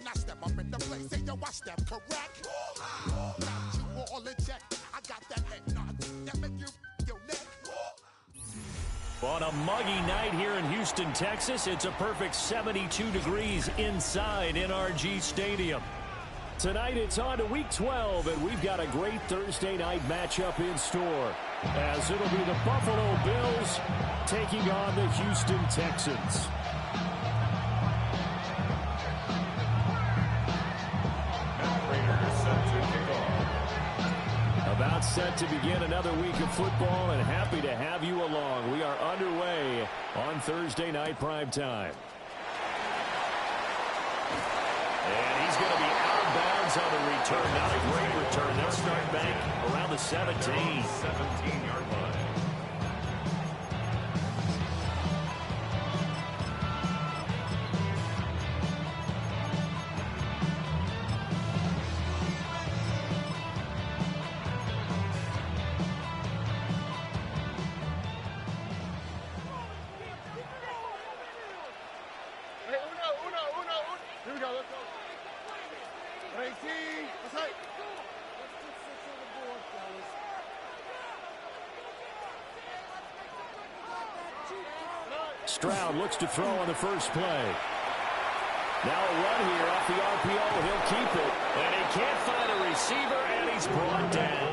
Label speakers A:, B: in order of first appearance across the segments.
A: When I step up in the place, say yo, I step correct. Got you all in check. I got that head nod that make you your neck.
B: On a muggy night here in Houston, Texas, it's a perfect 72 degrees inside NRG Stadium. Tonight it's on to Week 12, and we've got a great Thursday night matchup in store, as it'll be the Buffalo Bills taking on the Houston Texans. About set to begin another week of football, and happy to have you along. We are underway on Thursday night primetime. And he's going to be out of bounds on the return. Not a great return. They'll start back around the 17-yard line. Stroud looks to throw on the first play. Now a run here off the RPO. He'll keep it. And he can't find a receiver, and he's brought down.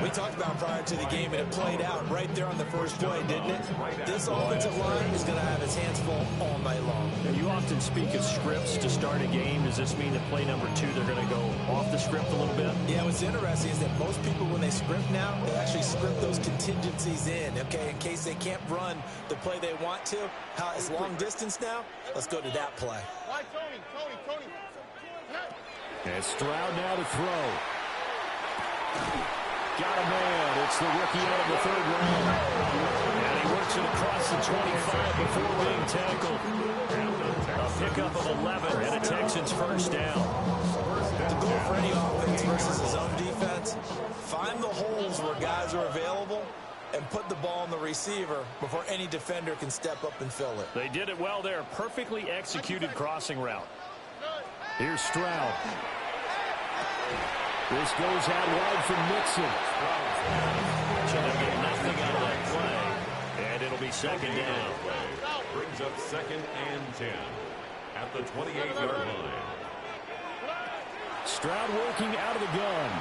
C: We talked about prior to the game, and it played out right there on the first play, didn't it? This offensive line is going to have its hands full all night long.
B: And you often speak of scripts to start a game. Does this mean that play number 2, they're going to go off the script a little bit?
C: Yeah, what's interesting is that most people, when they script now, they actually script those contingencies in, okay, in case they can't run the play they want to. How it's long distance now? Let's go to that play.
A: Tony.
B: And Stroud now to throw. Got a man. It's the rookie out of the 3rd round. And he works it across the 25 before being tackled. A pickup of 11 and a Texans first down.
C: The goal for any offense versus his own defense, find the holes where guys are available and put the ball on the receiver before any defender can step up and fill it.
B: They did it well there. Perfectly executed crossing route. Here's Stroud. This goes out wide from Mixon. So they'll get nothing out of that play. And it'll be second down.
D: Brings up 2nd and 10 at the 28-yard line.
B: Stroud working out of the gun.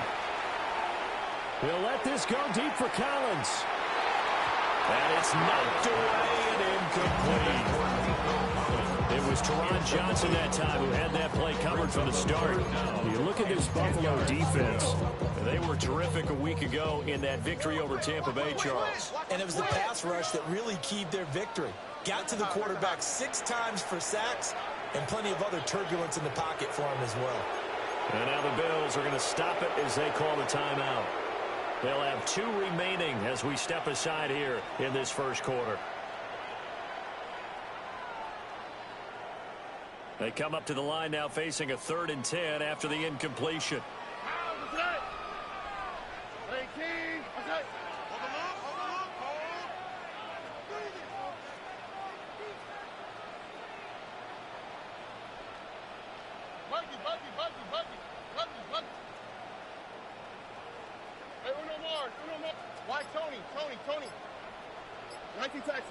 B: He'll let this go deep for Collins. And it's knocked away and incomplete. It was Teron Johnson that time who had that play covered from the start. You look at this Buffalo defense. They were terrific a week ago in that victory over Tampa Bay, Charles.
C: And it was the pass rush that really keyed their victory. Got to the quarterback 6 times for sacks and plenty of other turbulence in the pocket for him as well.
B: And now the Bills are going to stop it as they call the timeout. They'll have 2 remaining as we step aside here in this first quarter. They come up to the line now facing a 3rd and 10 after the incompletion.
A: Why Tony? 19 Texans.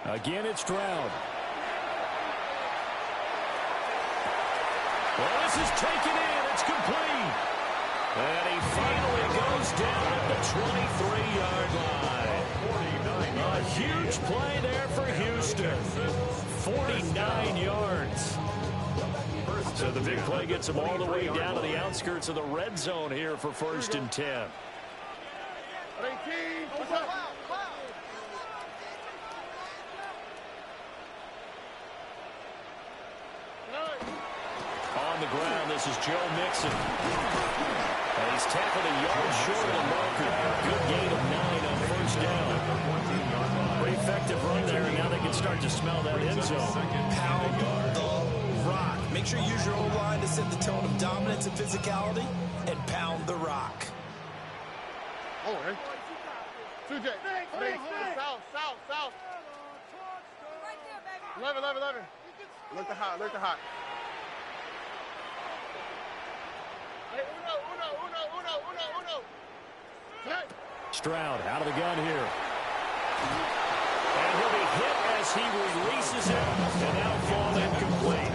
B: Again, it's Stroud. Well, this is taken in. It's complete. And he finally goes down at the 23-yard line. A huge play there for Houston. 49 yards. So the big play gets him all the way down to the outskirts of the red zone here for 1st and 10. On the ground, this is Joe Mixon. And he's tackled a yard short of the marker. Good gain of 9 on 1st down. Pretty effective run there, and now they can start to smell that end zone.
C: Pound the rock. Make sure you use your O-line to set the tone of dominance and physicality, and pound the rock.
A: Oh, hey. 2J. South.
E: 11. Look to hot. Hey, uno. Hey.
B: Stroud out of the gun here. And he'll be hit as he releases it, and now fall incomplete.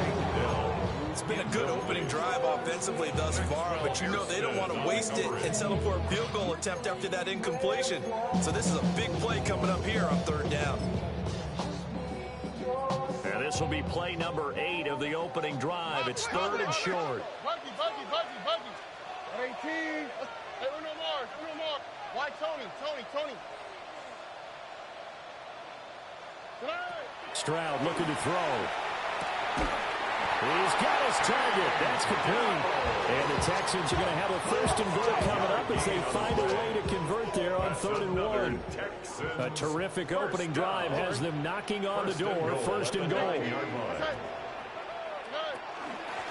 C: It's been a good opening drive offensively thus far, but you know they don't want to waste it and settle for a field goal attempt after that incompletion. So this is a big play coming up here on 3rd down.
B: And this will be play number 8 of the opening drive. It's 3rd and short.
E: Buggy. 18. Hey, uno more. Why Tony?
B: Stroud looking to throw. He's got his target. That's complete. And the Texans are going to have a 1st and goal coming up as they find a way to convert there on 3rd and 1. A terrific opening drive has them knocking on the door. 1st and goal.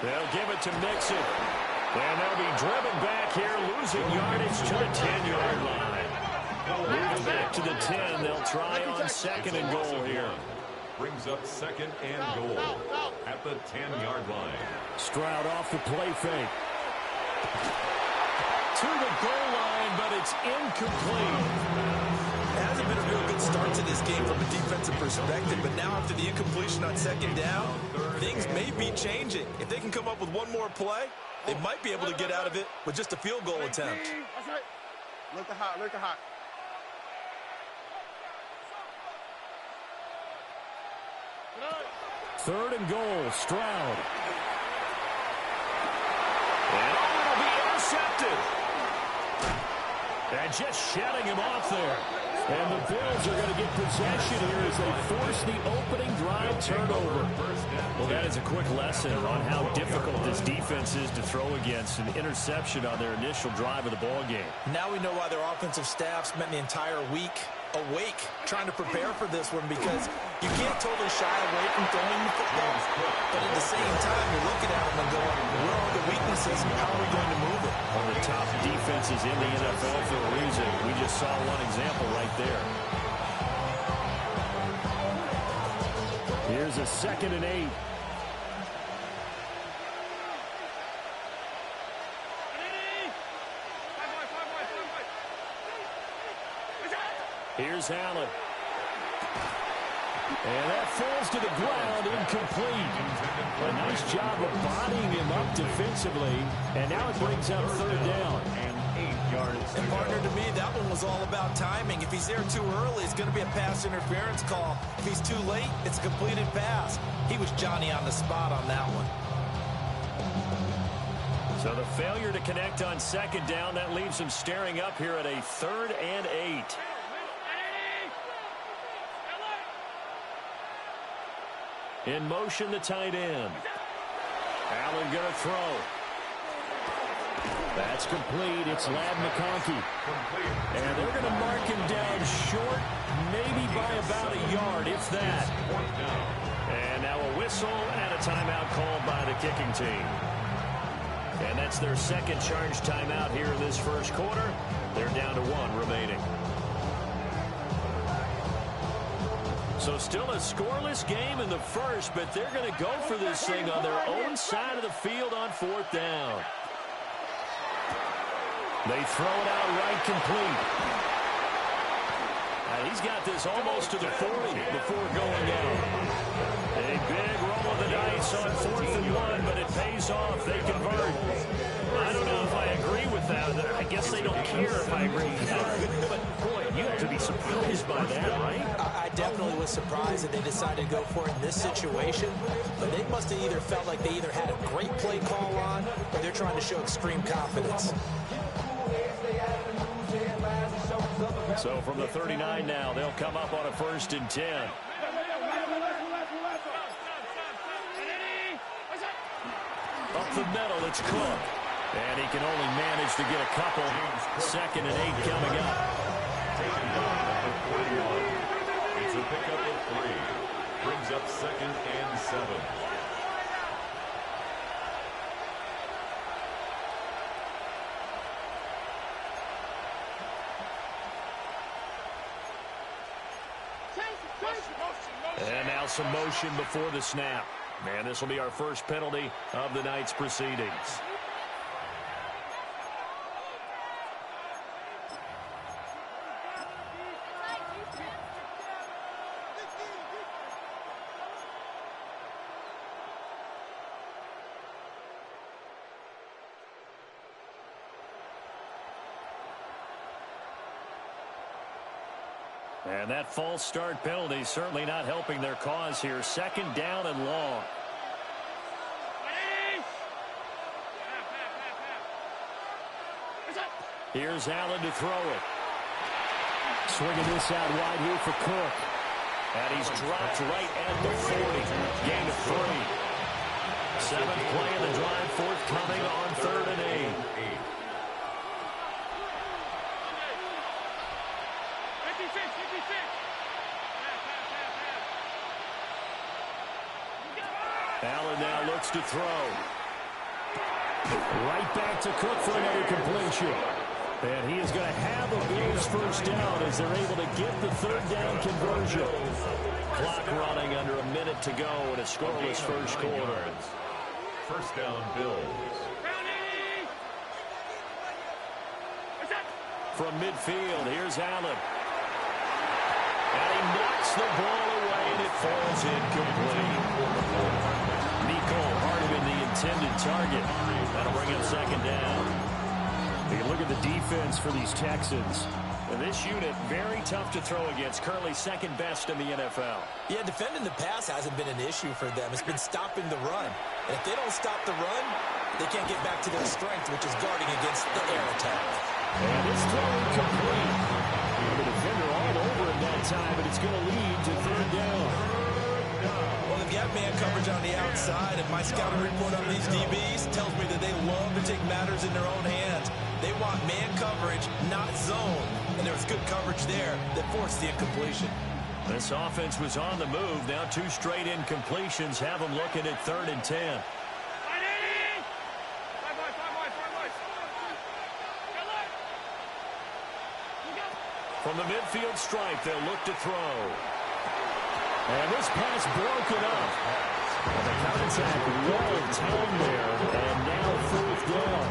B: They'll give it to Mixon. And they'll be driven back here, losing yardage to the 10-yard line. Moving back to the 10. They'll try on 2nd and goal here.
D: Brings up 2nd and goal at the 10-yard line.
B: Stroud off the play fake. To the goal line, but it's incomplete.
C: It hasn't been a real good start to this game from a defensive perspective, but now after the incompletion on 2nd down, things may be changing. If they can come up with one more play, they might be able to get out of it with just a field goal attempt.
E: Look to hot.
B: 3rd and goal, Stroud. And it'll be intercepted. And just shutting him off there. And the Bills are going to get possession here as they force the opening drive turnover. Well, that is a quick lesson on how difficult this defense is to throw against. An interception on their initial drive of the ballgame.
C: Now we know why their offensive staff spent the entire week awake trying to prepare for this one, because you can't totally shy away from throwing the football. But at the same time, you're looking at them and going, where are the weaknesses and how are we going to move it?
B: One of the top defenses in the NFL for a reason. We just saw one example right there. Here's a 2nd and 8. Here's Allen. And that falls to the ground, incomplete. A nice job of bodying him up defensively. And now it brings up 3rd down. And 8 yards.
C: And partner, to me, that one was all about timing. If he's there too early, it's going to be a pass interference call. If he's too late, it's a completed pass. He was Johnny on the spot on that one.
B: So the failure to connect on 2nd down, that leaves him staring up here at a 3rd and 8. In motion, the tight end. Allen going to throw. That's complete. It's Ladd McConkey. And they're going to mark him down short, maybe by about a yard, if that. And now a whistle and a timeout called by the kicking team. And that's their 2nd charge timeout here in this 1st quarter. They're down to 1 remaining. So still a scoreless game in the 1st, but they're going to go for this thing on their own side of the field on 4th down. They throw it out right complete. He's got this almost to the 40 before going out. A big roll of the dice on 4th and 1, but it pays off. They convert. I don't know if I agree with that. I guess they don't care if I agree with that. But, boy, you have to be surprised by that, right?
C: I definitely was surprised that they decided to go for it in this situation. But they must have either felt like they either had a great play call on, or they're trying to show extreme confidence.
B: So from the 39 now, they'll come up on a 1st and 10. Up the middle, it's Cook. And he can only manage to get a couple. 2nd and 8 coming up.
D: It's a pickup of 3. Brings up 2nd and 7.
B: And now some motion before the snap. And this will be our first penalty of the night's proceedings. And that false start penalty certainly not helping their cause here. Second down and long. Here's Allen to throw it. Swinging this out wide here for Cook. And he's dropped right at the 40. Gain of 3. Seventh play of the drive forthcoming on 3rd and 8. Allen now looks to throw. Right back to Cook for another completion. And he is going to have a Bills first down as they're able to get the 3rd down conversion. Clock running under a minute to go in a scoreless first quarter.
D: First down, Bills.
B: From midfield, here's Allen. And he knocks the ball away, and it falls incomplete. Nico Hardeman, the intended target. That'll bring up 2nd down. You look at the defense for these Texans. And this unit, very tough to throw against. Currently 2nd best in the NFL.
C: Yeah, defending the pass hasn't been an issue for them. It's been stopping the run. And if they don't stop the run, they can't get back to their strength, which is guarding against the air attack.
B: And this throw incomplete. The defender all over him that time, but it's going to lead to 3rd down.
C: Well, they've got man coverage on the outside, and my scouting report on these DBs tells me that they love to take matters in their own hands. They want man coverage, not zone. And there was good coverage there that forced the incompletion.
B: This offense was on the move. Now 2 straight incompletions have them looking at 3rd and 10. From the midfield stripe, they'll look to throw. And this pass broken up. And the contact well timed there. And now 4th down.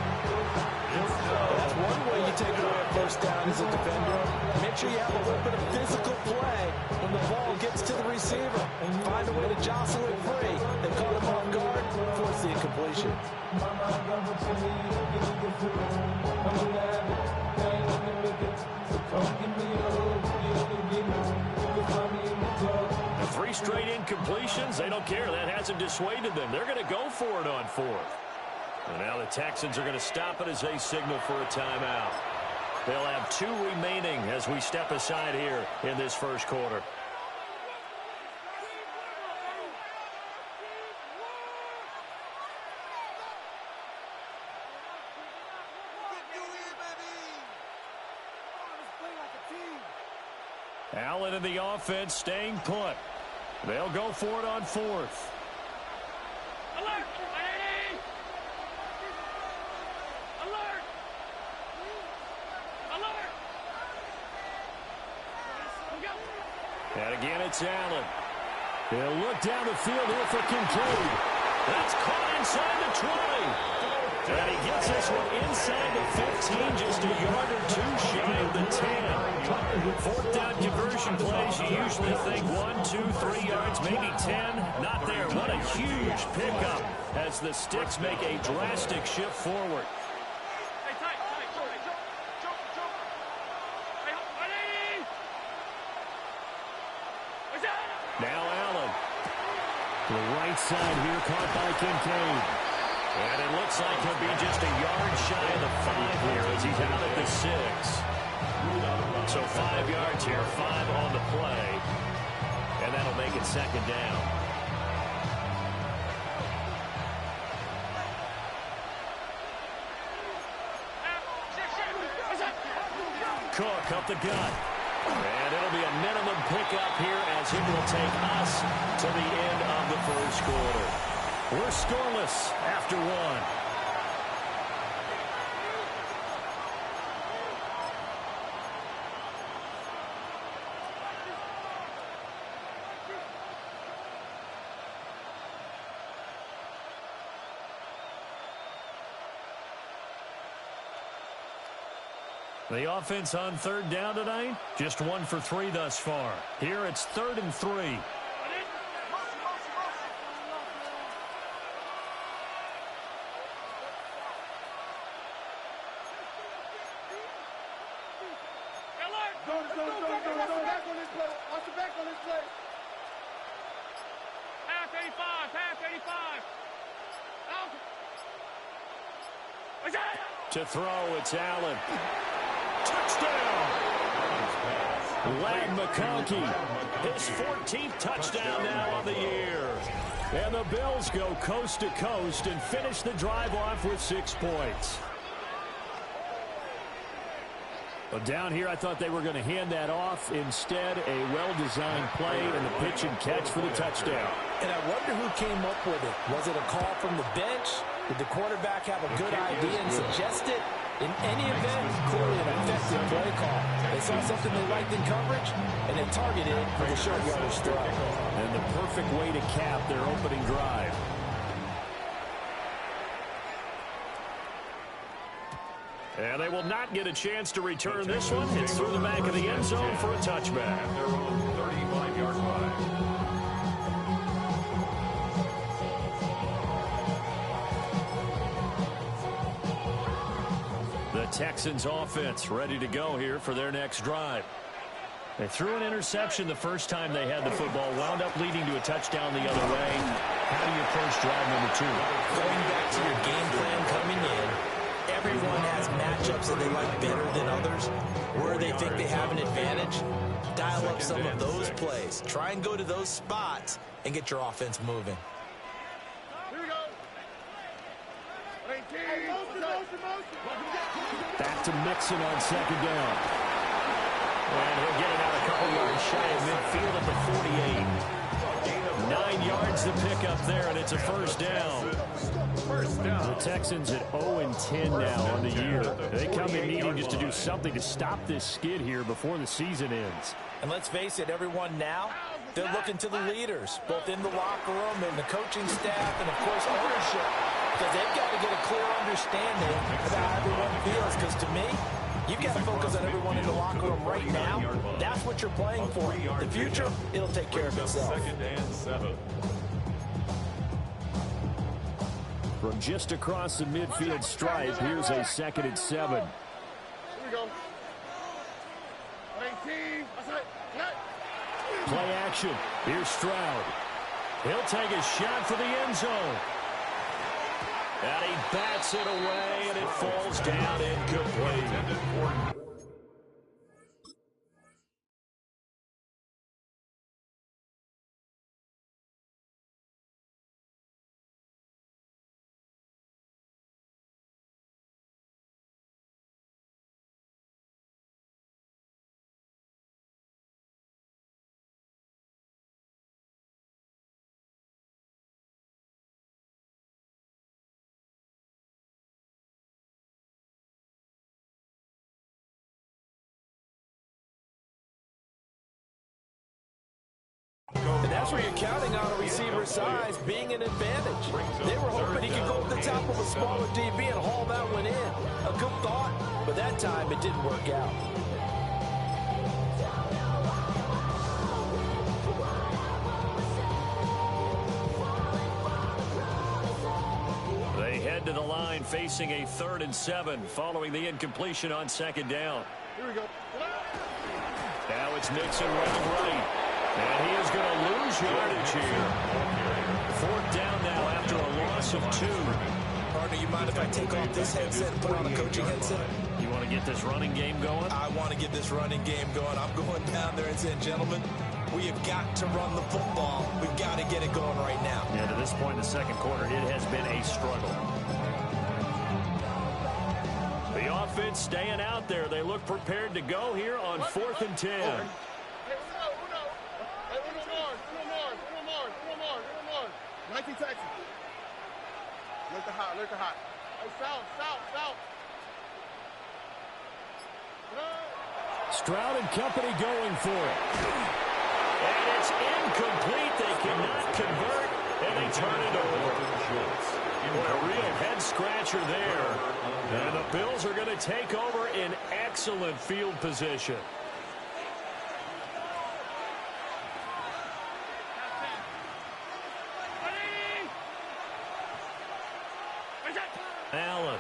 C: That's one way you take away a first down as a defender. Make sure you have a little bit of physical play when the ball gets to the receiver. And find a way to jostle it free. They caught him off guard, force the incompletion.
B: The 3 straight incompletions, they don't care. That hasn't dissuaded them. They're going to go for it on 4th. And now the Texans are going to stop it as they signal for a timeout. They'll have 2 remaining as we step aside here in this first quarter. Allen in the offense staying put. They'll go for it on 4th.
F: Alert! Alert! Alert!
B: And again, it's Allen. He'll look down the field here for Kincaid. That's caught inside the 20. And he gets this one inside the 15, just a yard or 2 shy of the 10. 4th down conversion plays, you usually think 1, 2, 3 yards, maybe 10. Not there. What a huge pickup as the Sticks make a drastic shift forward. Now Allen. The right side here caught by Kincaid. And it looks like he'll be just a yard shy of the 5 here as he's out at the 6. So 5 yards here, 5 on the play. And that'll make it 2nd down. Cook up the gut. And it'll be a minimum pickup here as it will take us to the end of the first quarter. We're scoreless after 1. The offense on third down tonight, just 1 for 3 thus far. Here it's 3rd and 3. To throw, it's Allen. Touchdown! Lad McConkey, his 14th touchdown now on the year. And the Bills go coast to coast and finish the drive off with 6 points. But down here, I thought they were going to hand that off. Instead, a well-designed play and the pitch and catch for the touchdown.
C: And I wonder who came up with it. Was it a call from the bench? Did the quarterback have a good idea and suggest it? In any event, clearly an effective play call. They saw something they liked in coverage, and they targeted it for the short yardage throw.
B: And the perfect way to cap their opening drive. And they will not get a chance to return this one. It's through the back of the end zone for a touchback.
D: Their own 35-yard line.
B: The Texans offense ready to go here for their next drive. They threw an interception the first time they had the football, wound up leading to a touchdown the other way. How do you approach drive number 2?
C: Going back to your game plan coming in, everyone has matchups that they like better than others. Where they think they have an advantage, dial up some of those plays. Try and go to those spots and get your offense moving.
E: Here we go. 18.
B: Back to Mixon on 2nd down. And he'll get it out a couple yards shy of midfield at the 48. 9 yards to pick up there, and it's a first down. The Texans at 0-10 now on the year. They come in needing just to do something to stop this skid here before the season ends.
C: And let's face it, everyone now, they're looking to the leaders, both in the locker room and the coaching staff and, of course, ownership, because they've got to get a clear understanding about how everyone feels, because to me, you've got to focus on everyone in the locker room right now. That's what you're playing for. The future, it'll take care of itself.
D: 2nd and 7.
B: From just across the midfield stripe, here's a 2nd and 7.
E: Here we go. 19.
B: Play action. Here's Stroud. He'll take a shot for the end zone. And he bats it away, and it falls down incomplete.
C: And that's where you're counting on a receiver's size being an advantage. They were hoping he could go to the top of a smaller DB and haul that one in. A good thought, but that time it didn't work out.
B: They head to the line facing a 3rd and 7 following the incompletion on 2nd down.
E: Here we go.
B: Now it's Mixon running right. And he is going to lose yardage here. 4th down now after a loss of 2.
C: Partner, you mind if I take off this headset and put on a coaching headset?
B: You want to get this running game going?
C: I want to get this running game going. I'm going down there and saying, gentlemen, we have got to run the football. We've got to get it going right now.
B: Yeah, to this point in the 2nd quarter, it has been a struggle. The offense staying out there. They look prepared to go here on 4th and 10.
E: 19 Texas. Look the hot, look the hot. Hey, south.
B: Stroud and company going for it. And it's incomplete. They cannot convert, and they turn it over. Boy, a real head scratcher there. And the Bills are going to take over in excellent field position. Allen.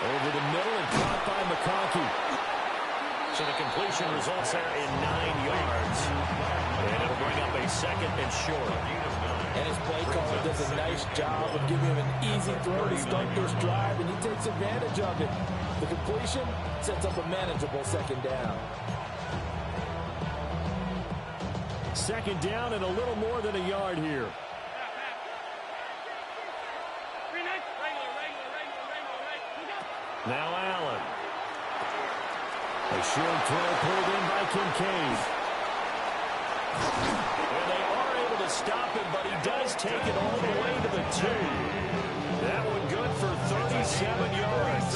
B: Over the middle and caught by McConkey. So the completion results there in 9 yards. And it'll bring up a second and short.
C: And his play caller does a nice job of giving him an easy throw to start this drive, and he takes advantage of it. The completion sets up a manageable second down.
B: Second down and a little more than a yard here. Now Allen. A short throw pulled in by Kincaid. And they are able to stop him, but he does take it all the way to the 2. That one good for 37 yards.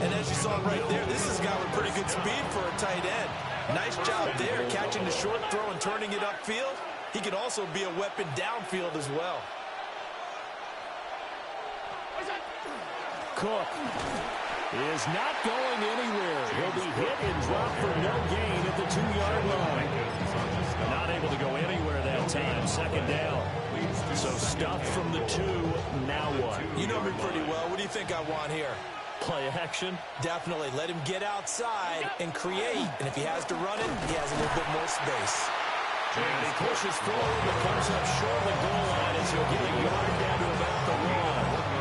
C: And as you saw right there, this is a guy with pretty good speed for a tight end. Nice job there, catching the short throw and turning it upfield. He can also be a weapon downfield as well.
B: Cook is not going anywhere. He'll be hit and dropped for no gain at the 2-yard line. Not able to go anywhere that time. Second down. So stuffed from the 2. Now what?
C: You know me pretty well. What do you think I want here?
B: Play action?
C: Definitely. Let him get outside and create. And if he has to run it, he has a little bit more space.
B: And he pushes forward but comes up short of the goal line as he'll get a yard down to about the 1.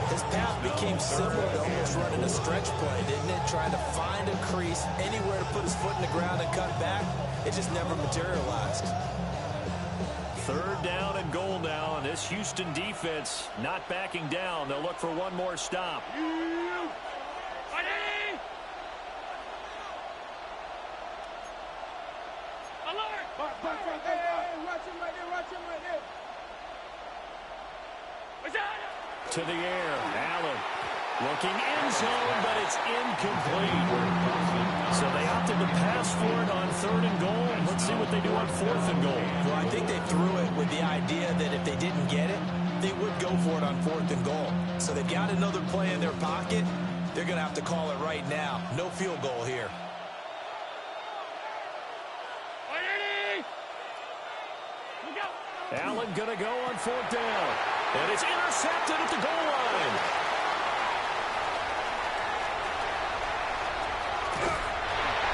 C: His path became similar to almost running a stretch play, didn't it? Trying to find a crease, anywhere to put his foot in the ground and cut back. It just never materialized.
B: Third down and goal now, and this Houston defense not backing down. They'll look for one more stop. To the air, Allen looking end zone, but it's incomplete. So they opted to pass for it on 3rd and goal. Let's see what they do on 4th and goal.
C: Well, I think they threw it with the idea that if they didn't get it, they would go for it on 4th and goal. So they've got another play in their pocket. They're going to have to call it right now. No field goal here.
B: Allen going to go on 4th down. And it's intercepted at the goal line.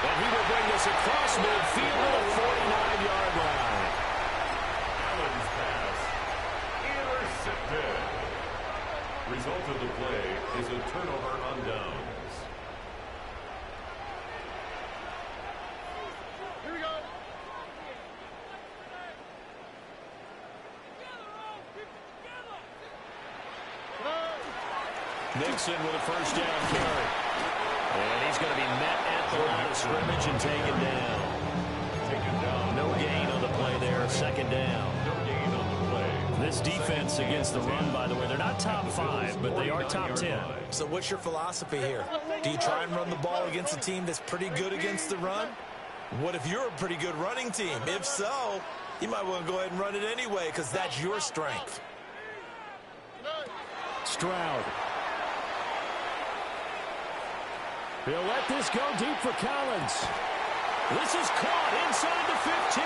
B: And he will bring this across midfield to the 49-yard line.
D: Allen's pass intercepted. Result of the play is a turnover on downs.
E: Here we go.
B: Nixon with a first down carry. And he's going to be met at the line of scrimmage and taken down. No gain on the play there. Second down.
D: No gain on the play.
B: This defense against the run, by the way, they're not top 5, but they are top 10.
C: So what's your philosophy here? Do you try and run the ball against a team that's pretty good against the run? What if you're a pretty good running team? If so, you might want to go ahead and run it anyway because that's your strength.
B: Stroud. He'll let this go deep for Collins. This is caught inside the 15.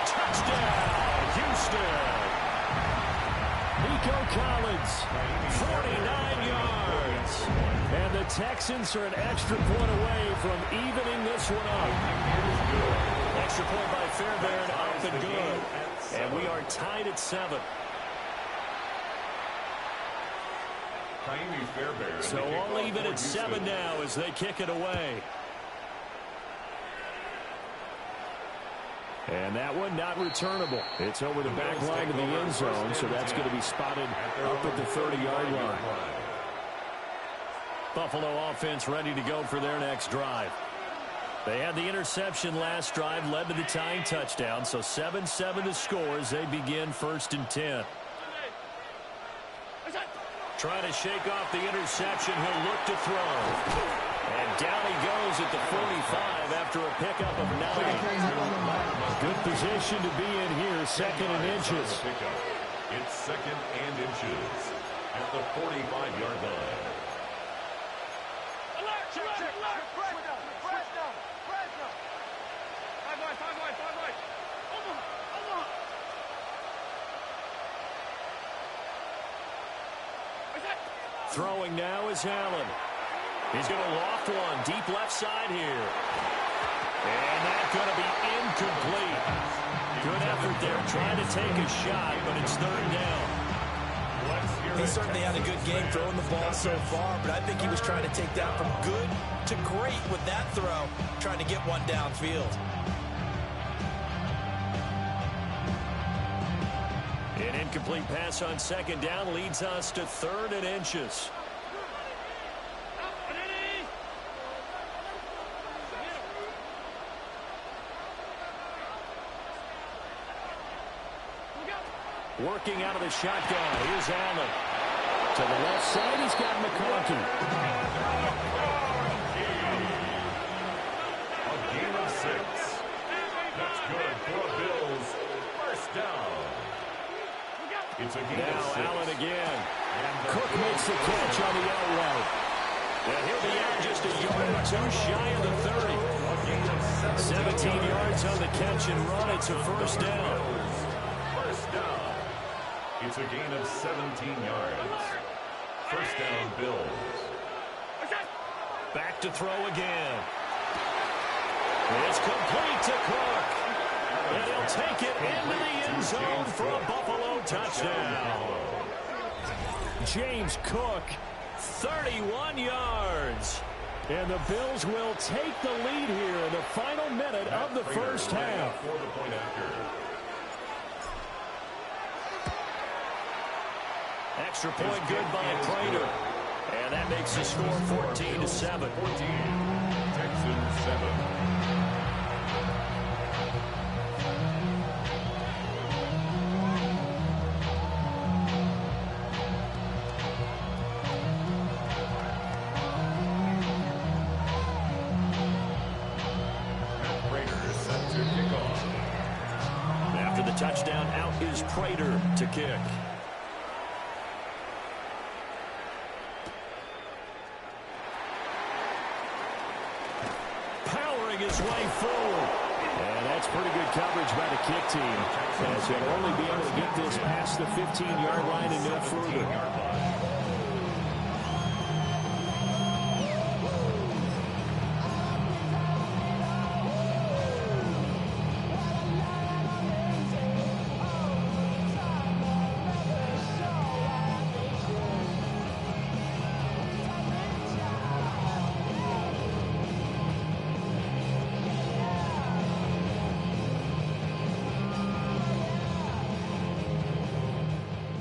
B: Touchdown, Houston. Nico Collins, 49 yards. And the Texans are an extra point away from evening this one up. Extra point by Fairbairn, up and good. And we are tied at 7. So all even at 7 now as they kick it away. And that one not returnable. It's over the back line of the end zone, so that's going to be spotted up at the 30-yard line. Buffalo offense ready to go for their next drive. They had the interception last drive, led to the tying touchdown, so 7-7 to score as they begin 1st and 10. Trying to shake off the interception. He'll look to throw. And down he goes at the 45 after a pickup of 9. Good position to be in here, 2nd and inches.
D: It's 2nd and inches at the 45-yard line.
F: Alert! Check, check, alert! Press down! Press down! Press down! 5 wide, 5 wide, 5 wide! Over!
B: Throwing now is Allen. He's going to loft one deep left side here. And that's going to be incomplete. Good effort there trying to take a shot, but it's 3rd down.
C: He certainly had a good game throwing the ball so far, but I think he was trying to take that from good to great with that throw, trying to get one downfield.
B: An incomplete pass on 2nd down leads us to 3rd and inches. Working out of the shotgun. Here's Allen. To the left side, he's got McConkey.
D: A gain of 6. That's good for the Bills. 1st down. It's a gain of 6.
B: Now Allen again. Cook makes the catch on the out route. And he'll be out just a yard or two shy of the 30. 17 yards on the catch and run. It's a 1st down.
D: 1st down. It's a gain of 17 yards. 1st down, Bills.
B: Back to throw again. It's complete to Cook. And he'll take it into the end zone for a Buffalo touchdown. James Cook, 31 yards. And the Bills will take the lead here in the final minute of the 1st half.
D: For the point after.
B: Extra point good by Prater. And that makes the score 14-7.
D: 14. Texans 7. Prater set to kick off.
B: After the touchdown, out is Prater to kick. His way forward. And that's pretty good coverage by the kick team, as he'll only be able to get this past the 15-yard line and no further.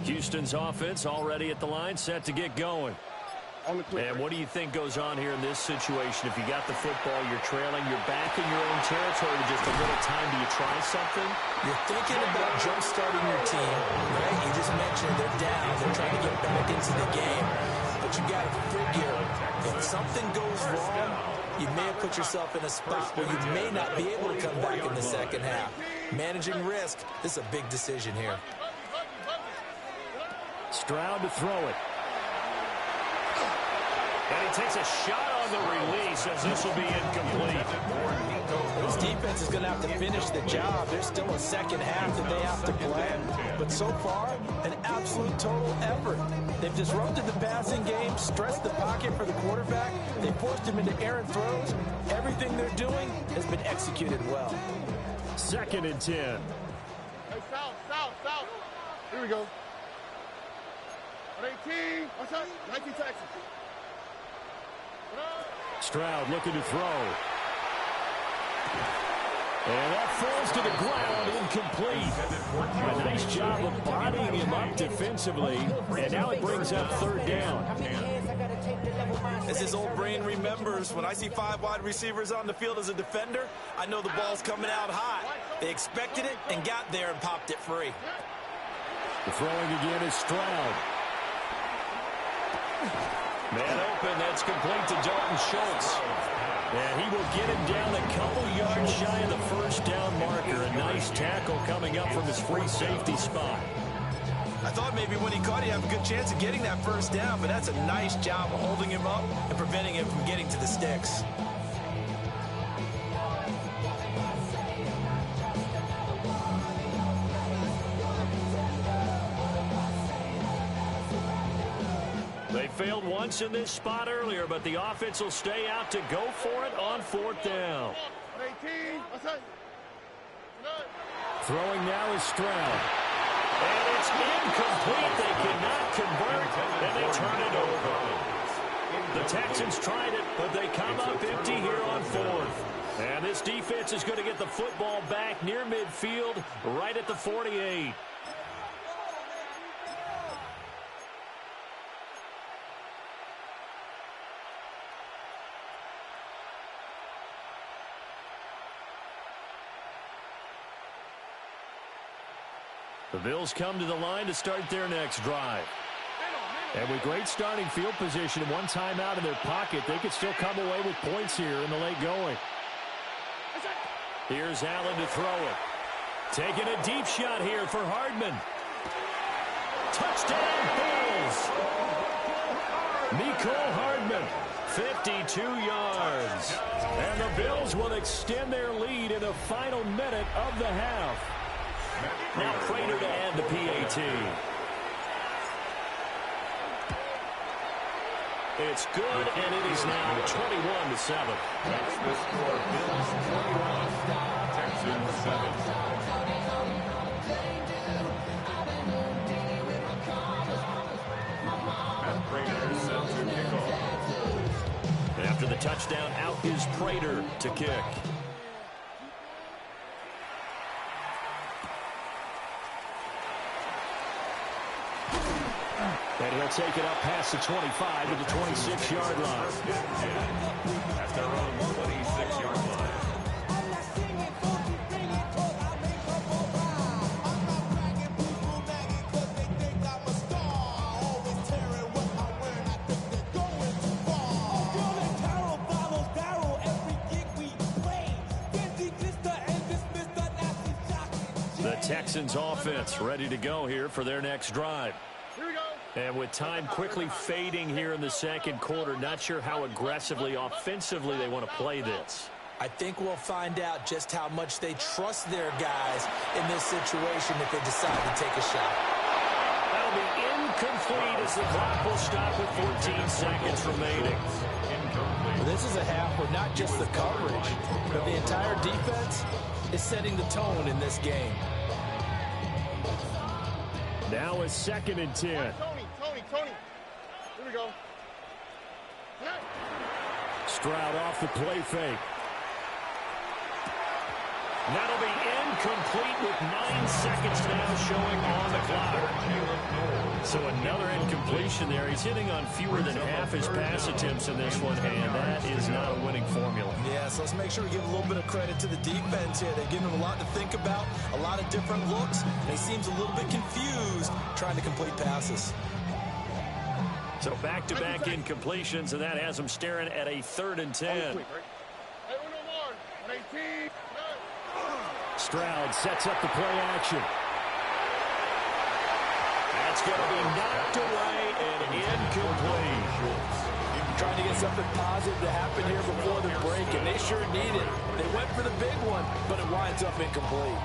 B: Houston's offense already at the line, set to get going. And what do you think goes on here in this situation? If you got the football, you're trailing, you're back in your own territory with just a little time. Do you try something?
C: You're thinking about jump-starting your team, right? You just mentioned they're down. They're trying to get back into the game. But you got to figure, if something goes wrong, you may have put yourself in a spot where you may not be able to come back in the 2nd half. Managing risk, this is a big decision here.
B: Stroud to throw it. And he takes a shot on the release as this will be incomplete.
C: This defense is going to have to finish the job. There's still a 2nd half that they have to play. But so far, an absolute total effort. They've disrupted the passing game, stressed the pocket for the quarterback. They forced him into errant throws. Everything they're doing has been executed well.
B: 2nd and 10.
E: Hey, south. Here we go. 18. Watch out. 19 Texas.
B: Stroud looking to throw. And that falls to the ground, incomplete. A nice job of bodying him up defensively. And now it brings up 3rd down.
C: As his old brain remembers, when I see 5 wide receivers on the field as a defender, I know the ball's coming out hot. They expected it and got there and popped it free.
B: The throwing again is Stroud. Man open, that's complete to Dalton Schultz. And he will get him down a couple yards shy of the 1st down marker. A nice tackle coming up from his free safety spot.
C: I thought maybe when he caught it, he'd have a good chance of getting that first down, but that's a nice job of holding him up and preventing him from getting to the sticks.
B: They failed once in this spot earlier, but the offense will stay out to go for it on 4th down.
E: 18. What's that?
B: Throwing now is Stroud. And it's incomplete. They cannot convert, and they turn it over. The Texans tried it, but they come up empty here on 4th. And this defense is going to get the football back near midfield, right at the 48. The Bills come to the line to start their next drive. And with great starting field position and one timeout in their pocket, they could still come away with points here in the late going. Here's Allen to throw it. Taking a deep shot here for Hardman. Touchdown, Bills! Mecole Hardman, 52 yards. And the Bills will extend their lead in the final minute of the half. Now Prater to add the PAT. It's good, and it is now 21-7.
D: That's the score. Bills 21, Texans 7. And Prater set to kick off.
B: After the touchdown, out is Prater to kick. And he'll take it up past the 25 to the 26-yard line.
D: At their own 26-yard line.
B: The Texans offense ready to go here for their next drive.
E: Here we go.
B: And with time quickly fading here in the second quarter, not sure how aggressively, offensively they want to play this.
C: I think we'll find out just how much they trust their guys in this situation if they decide to take a shot.
B: That'll be incomplete as the clock will stop with 14 seconds remaining.
C: This is a half where not just the coverage, but the entire defense is setting the tone in this game.
B: Now a 2nd and 10.
E: Tony. Here we go.
B: Stroud off the play fake. That'll be incomplete with 9 seconds now showing on the clock. So another incompletion there. He's hitting on fewer than half his pass attempts in this one, and that is not a winning formula.
C: Yeah, so let's make sure we give a little bit of credit to the defense here. They've given him a lot to think about, a lot of different looks, and he seems a little bit confused trying to complete passes.
B: So back-to-back incompletions, and that has him staring at a 3rd and 10. Stroud sets up the play action. That's going to be knocked away and incomplete.
C: Trying to get something positive to happen here before the break, and they sure need it. They went for the big one, but it winds up incomplete.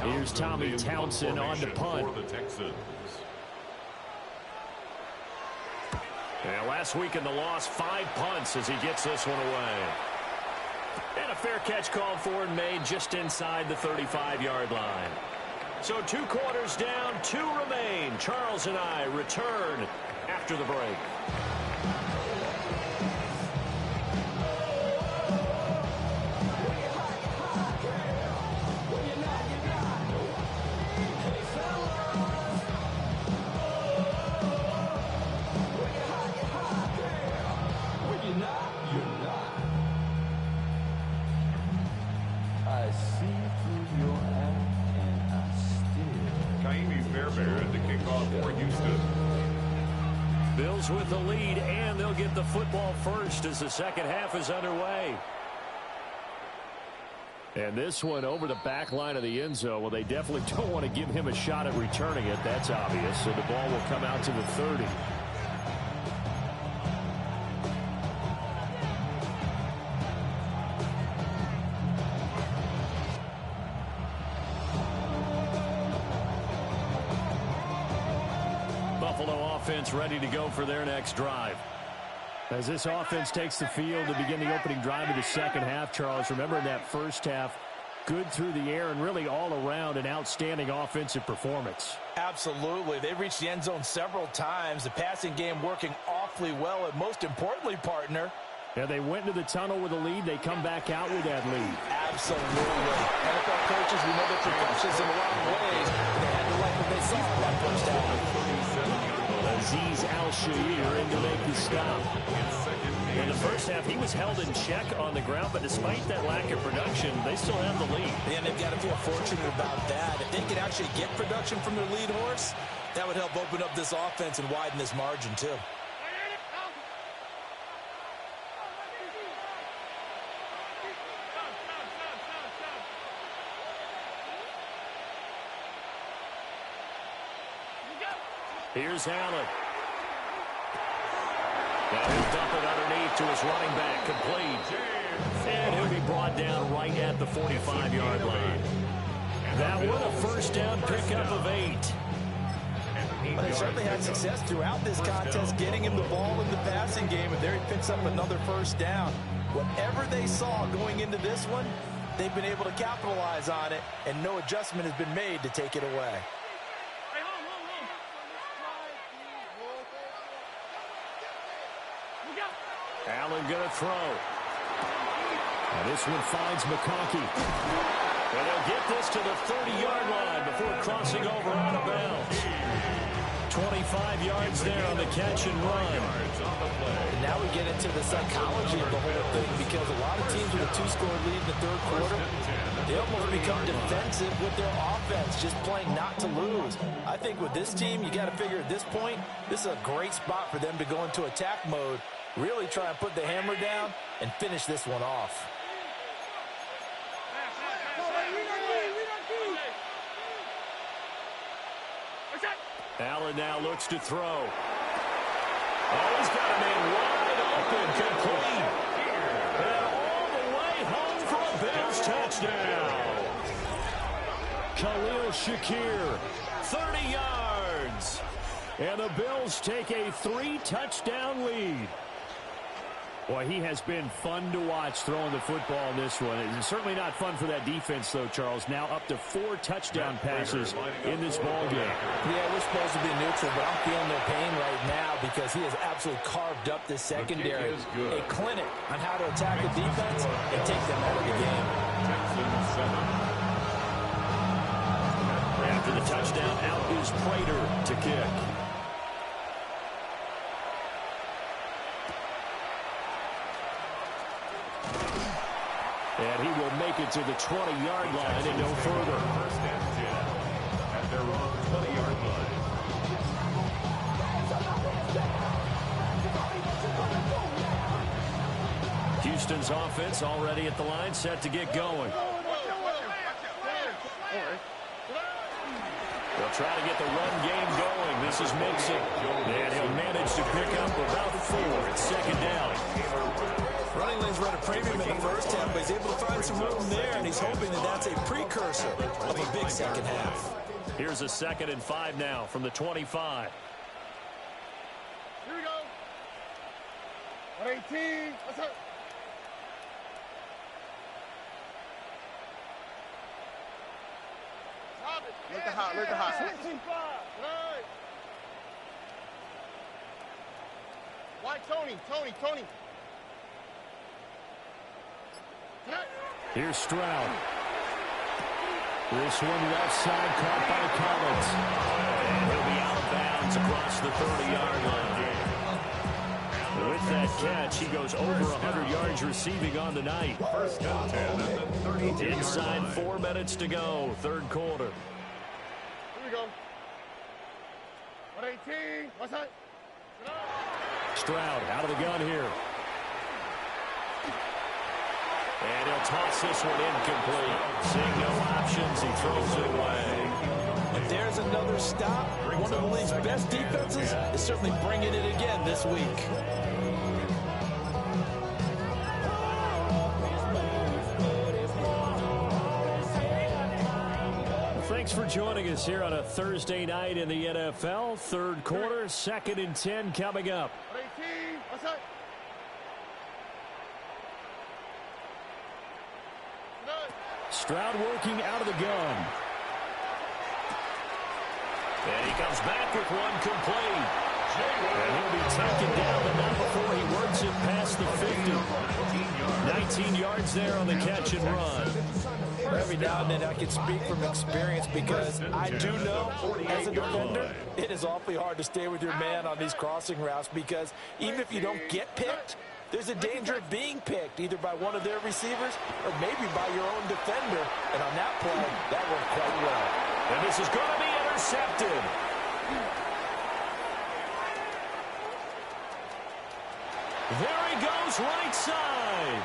B: Here's Tommy Townsend on the punt.
D: For the Texans.
B: Yeah, last week in the loss, 5 punts as he gets this one away. And a fair catch called for and made just inside the 35-yard line. So 2 quarters down, 2 remain. Charles and I return after the break.
D: To kick off for Houston.
B: Bills with the lead, and they'll get the football first as the second half is underway. And this one over the back line of the end zone. Well, they definitely don't want to give him a shot at returning it. That's obvious. So the ball will come out to the 30. Buffalo offense ready to go for their next drive. As this offense takes the field to begin the opening drive of the second half, Charles, remember in that first half, good through the air and really all around an outstanding offensive performance.
C: Absolutely. They reached the end zone several times. The passing game working awfully well. And most importantly, partner,
B: yeah, they went into the tunnel with a lead. They come back out with that lead.
C: Absolutely. NFL coaches, we know they're professionals in a lot of ways. They had to like what they saw in that first half.
B: Azeez Al-Shaair in to make the stop. In the first half, he was held in check on the ground, but despite that lack of production, they still have the lead.
C: And they've got to feel fortunate about that. If they could actually get production from their lead horse, that would help open up this offense and widen this margin, too.
B: Here's Allen. Now he'll dump it underneath to his running back, complete. And he'll be brought down right at the 45-yard line. That one a first down pickup of 8.
C: Well, they certainly had success throughout this contest, getting him the ball in the passing game, and there he picks up another first down. Whatever they saw going into this one, they've been able to capitalize on it, and no adjustment has been made to take it away.
B: Allen going to throw. Now this one finds McConkey. And they'll get this to the 30-yard line before crossing over out of bounds. 25 yards there on the catch and run.
C: And now we get into the psychology of the whole thing, because a lot of teams with a 2-score lead in the third quarter, they almost become defensive with their offense, just playing not to lose. I think with this team, you got to figure at this point, this is a great spot for them to go into attack mode, really try and put the hammer down and finish this one off.
B: Allen now looks to throw. Oh, he's got a man wide open, complete. And all the way home for a Bills touchdown. Khalil Shakir, 30 yards. And the Bills take a 3-touchdown lead. Boy, he has been fun to watch throwing the football in this one. It's certainly not fun for that defense, though, Charles. Now up to 4 touchdown passes in this ball game.
C: Yeah, we're supposed to be neutral, but I'm feeling their pain right now because he has absolutely carved up this secondary. A clinic on how to attack the defense and take them out of the game.
B: After the touchdown, out is Prater to kick. And he will make it to the 20-yard line and no further.
D: First and 10 at their own 20-yard line.
B: Houston's offense already at the line, set to get going. They'll try to get the run game going. This is Mixon. And he'll manage to pick up about 4 at second down.
C: Running lanes run a premium in the first half, but he's able to find some room there, and he's hoping that that's a precursor of a big second half.
B: Here's a 2nd and 5 now from the 25.
E: Here we go. 118. What's up? Look the hot, look the hot. Right. White Tony.
B: Here's Stroud. This one left side caught by Collins. And he'll be out of bounds across the 30-yard line. With that catch, he goes over 100 yards receiving on the night.
D: First and 10 at the 32-yard
B: Inside
D: line.
B: 4 minutes to go, third quarter.
E: Here we go. 118. What's that?
B: Stroud out of the gun here. And he'll toss this one incomplete. Seeing no options, he throws it away.
C: If there's another stop, one of the league's best defenses is certainly bringing it again this week.
B: Thanks for joining us here on a Thursday night in the NFL. Third quarter, 2nd and 10 coming up.
E: 18, what's that?
B: Stroud working out of the gun. And he comes back with one complete. And he'll be taken down, but not before he works it past the 50. 19 yards there on the catch and run.
C: Every now and then I can speak from experience because I do know as a defender it is awfully hard to stay with your man on these crossing routes because even if you don't get picked, there's a danger of being picked either by one of their receivers or maybe by your own defender. And on that play, that worked quite well.
B: And this is going to be intercepted. There he goes right side.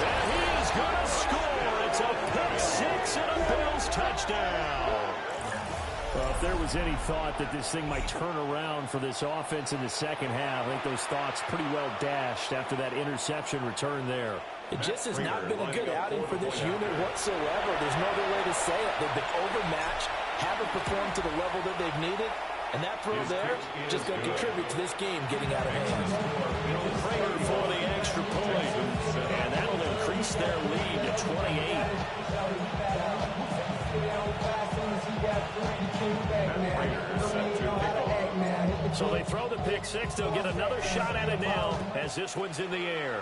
B: And he is going to score. It's a pick-6 and a Bills touchdown. Well, if there was any thought that this thing might turn around for this offense in the second half, I think those thoughts pretty well dashed after that interception return there.
C: It just has not been a good outing for this unit whatsoever. There's no other way to say it. They've been overmatched, haven't performed to the level that they've needed, and that throw there just going to contribute to this game getting out of hand.
B: Prater for the extra point, and that'll increase their lead to 28. So they throw the pick-6. They'll get another shot at it now as this one's in the air.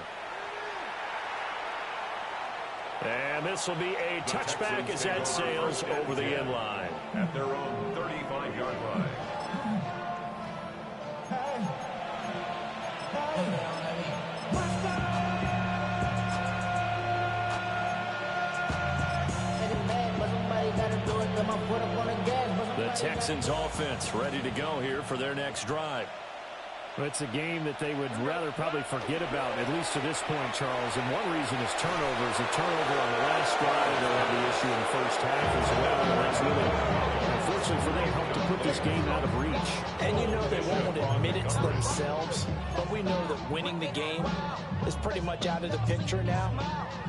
B: And this will be a touchback as that sails over the end line.
D: At their own 35-yard line.
B: The Texans offense ready to go here for their next drive. It's a game that they would rather probably forget about, at least to this point, Charles. And one reason is turnovers. A turnover on the last drive, they had the issue in the first half as well. And that's really, unfortunately for them, helped to put this game out of reach.
C: And you know they won't admit it to themselves, but we know that winning the game is pretty much out of the picture now.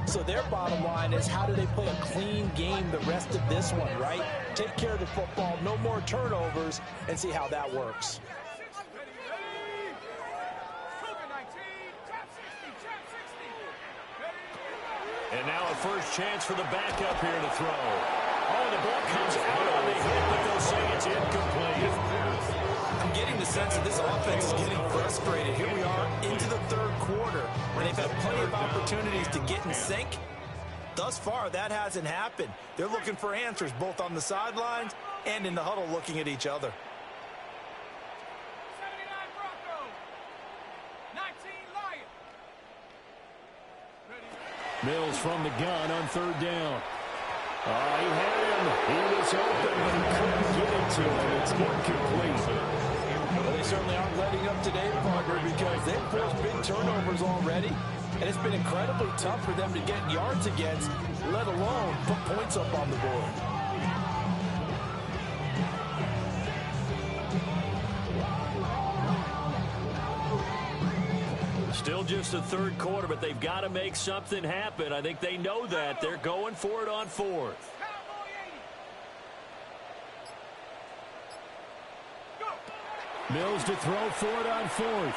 C: So their bottom line is how do they play a clean game the rest of this one, right? Take care of the football, no more turnovers, and see how that works.
B: And now a first chance for the backup here to throw. Oh, the ball comes out on the hit, but they'll say it's incomplete.
C: I'm getting the sense that this offense is getting frustrated. Here we are into the third quarter, where they've had plenty of opportunities to get in sync. Thus far, that hasn't happened. They're looking for answers both on the sidelines and in the huddle looking at each other.
F: 79 Broncos, 19 Lions.
B: Mills from the gun on third down. Oh, he had him. He was open, but he couldn't get it to him. It's incomplete.
C: Well, they certainly aren't letting up today, partner, because they've forced big turnovers already, and it's been incredibly tough for them to get yards against, let alone put points up on the board.
B: Still just the third quarter, but they've got to make something happen. I think they know that. They're going for it on fourth. Mills to throw for it on fourth.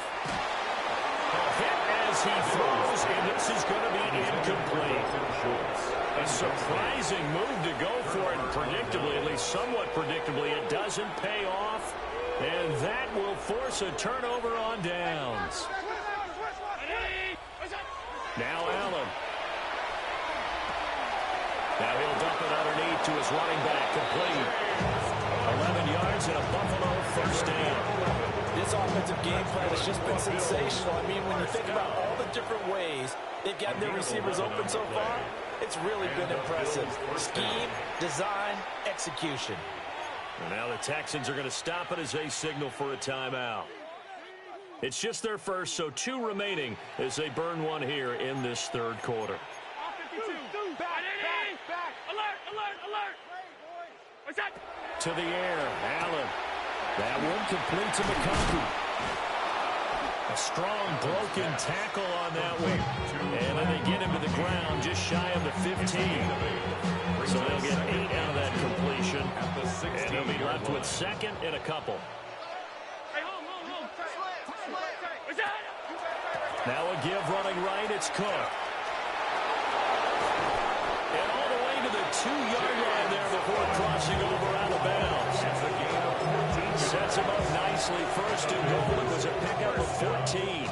B: A hit as he throws, and this is going to be incomplete. A surprising move to go for it, and predictably, at least somewhat predictably, it doesn't pay off, and that will force a turnover on downs. Now Allen. Now he'll dump it underneath to his running back, complete. 11 yards and a Buffalo first down.
C: This offensive game plan has just been sensational. I mean, when you think about all the different ways they've gotten their receivers open so far, it's really been impressive. Scheme, design, execution.
B: And now the Texans are going to stop it as they signal for a timeout. It's just their first, so 2 remaining as they burn one here in this third quarter. to the air. Allen. That one complete to McConkey. A strong broken tackle on that one. And then they get him to the ground just shy of the 15. So they'll get 8 out of that completion. And they'll be left with second and a couple. Now a give running right. It's Cook. And all the way to the 2-yard line there before crossing over out of bounds. Sets him up nicely. First and goal. It was a pickup of 14.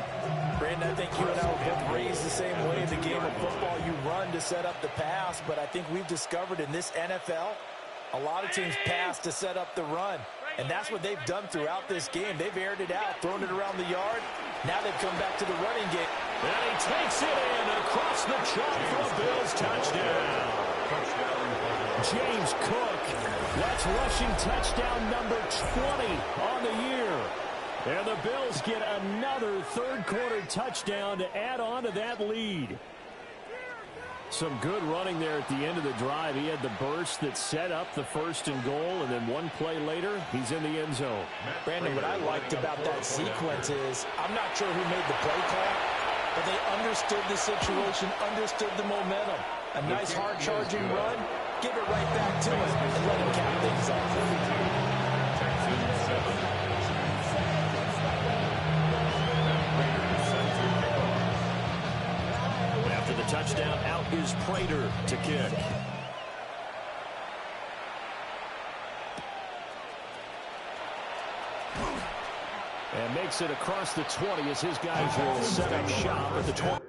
C: Brandon, I think you and I were both raised the same way in the game of football. You run to set up the pass, but I think we've discovered in this NFL, a lot of teams pass to set up the run. And that's what they've done throughout this game. They've aired it out, thrown it around the yard. Now they've come back to the running game.
B: And he takes it in across the chalk for a Bills touchdown. James Cook. That's rushing touchdown number 20 on the year. And the Bills get another third-quarter touchdown to add on to that lead. Some good running there at the end of the drive. He had the burst that set up the first and goal, and then one play later, he's in the end zone.
C: Brandon, what I liked about that sequence is, I'm not sure who made the play call, but they understood the situation, understood the momentum. A nice hard-charging run, give it right back to him, and let him cap things off.
B: After the touchdown, out is Prater to kick. And makes it across the 20 as his guys will set up shop at the 20.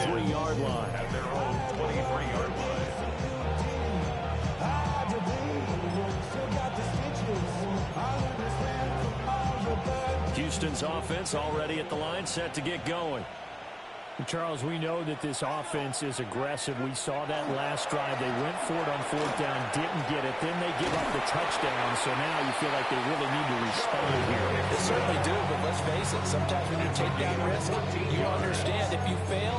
B: Three-yard line.
D: At their own 23-yard line.
B: Houston's offense already at the line, set to get going.
G: Charles, we know that this offense is aggressive. We saw that last drive. They went for it on fourth down, didn't get it. Then they give up the touchdown, so now you feel like they really need to respond here.
C: They certainly do, but let's face it, sometimes when you take that risk, you understand if you fail,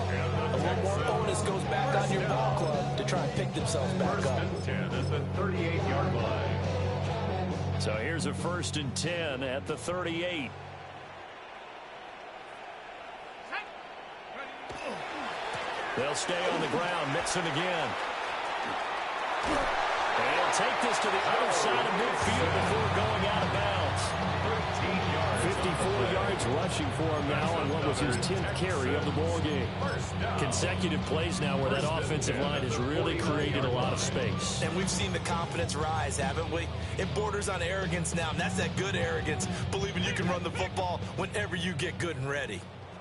C: a little more bonus goes back on your ball club to try and pick themselves back up.
D: First and 10 at the 38-yard line.
B: So here's a 1st and 10 at the 38. They'll stay on the ground. Mixon again. And he'll take this to the other side of midfield before going out of bounds. 54 yards rushing for him now on what was his 10th carry of the ball game. Consecutive plays now where that offensive line has really created a lot of space.
C: And we've seen the confidence rise, haven't we? It borders on arrogance now, and that's that good arrogance, believing you can run the football whenever you get good and ready.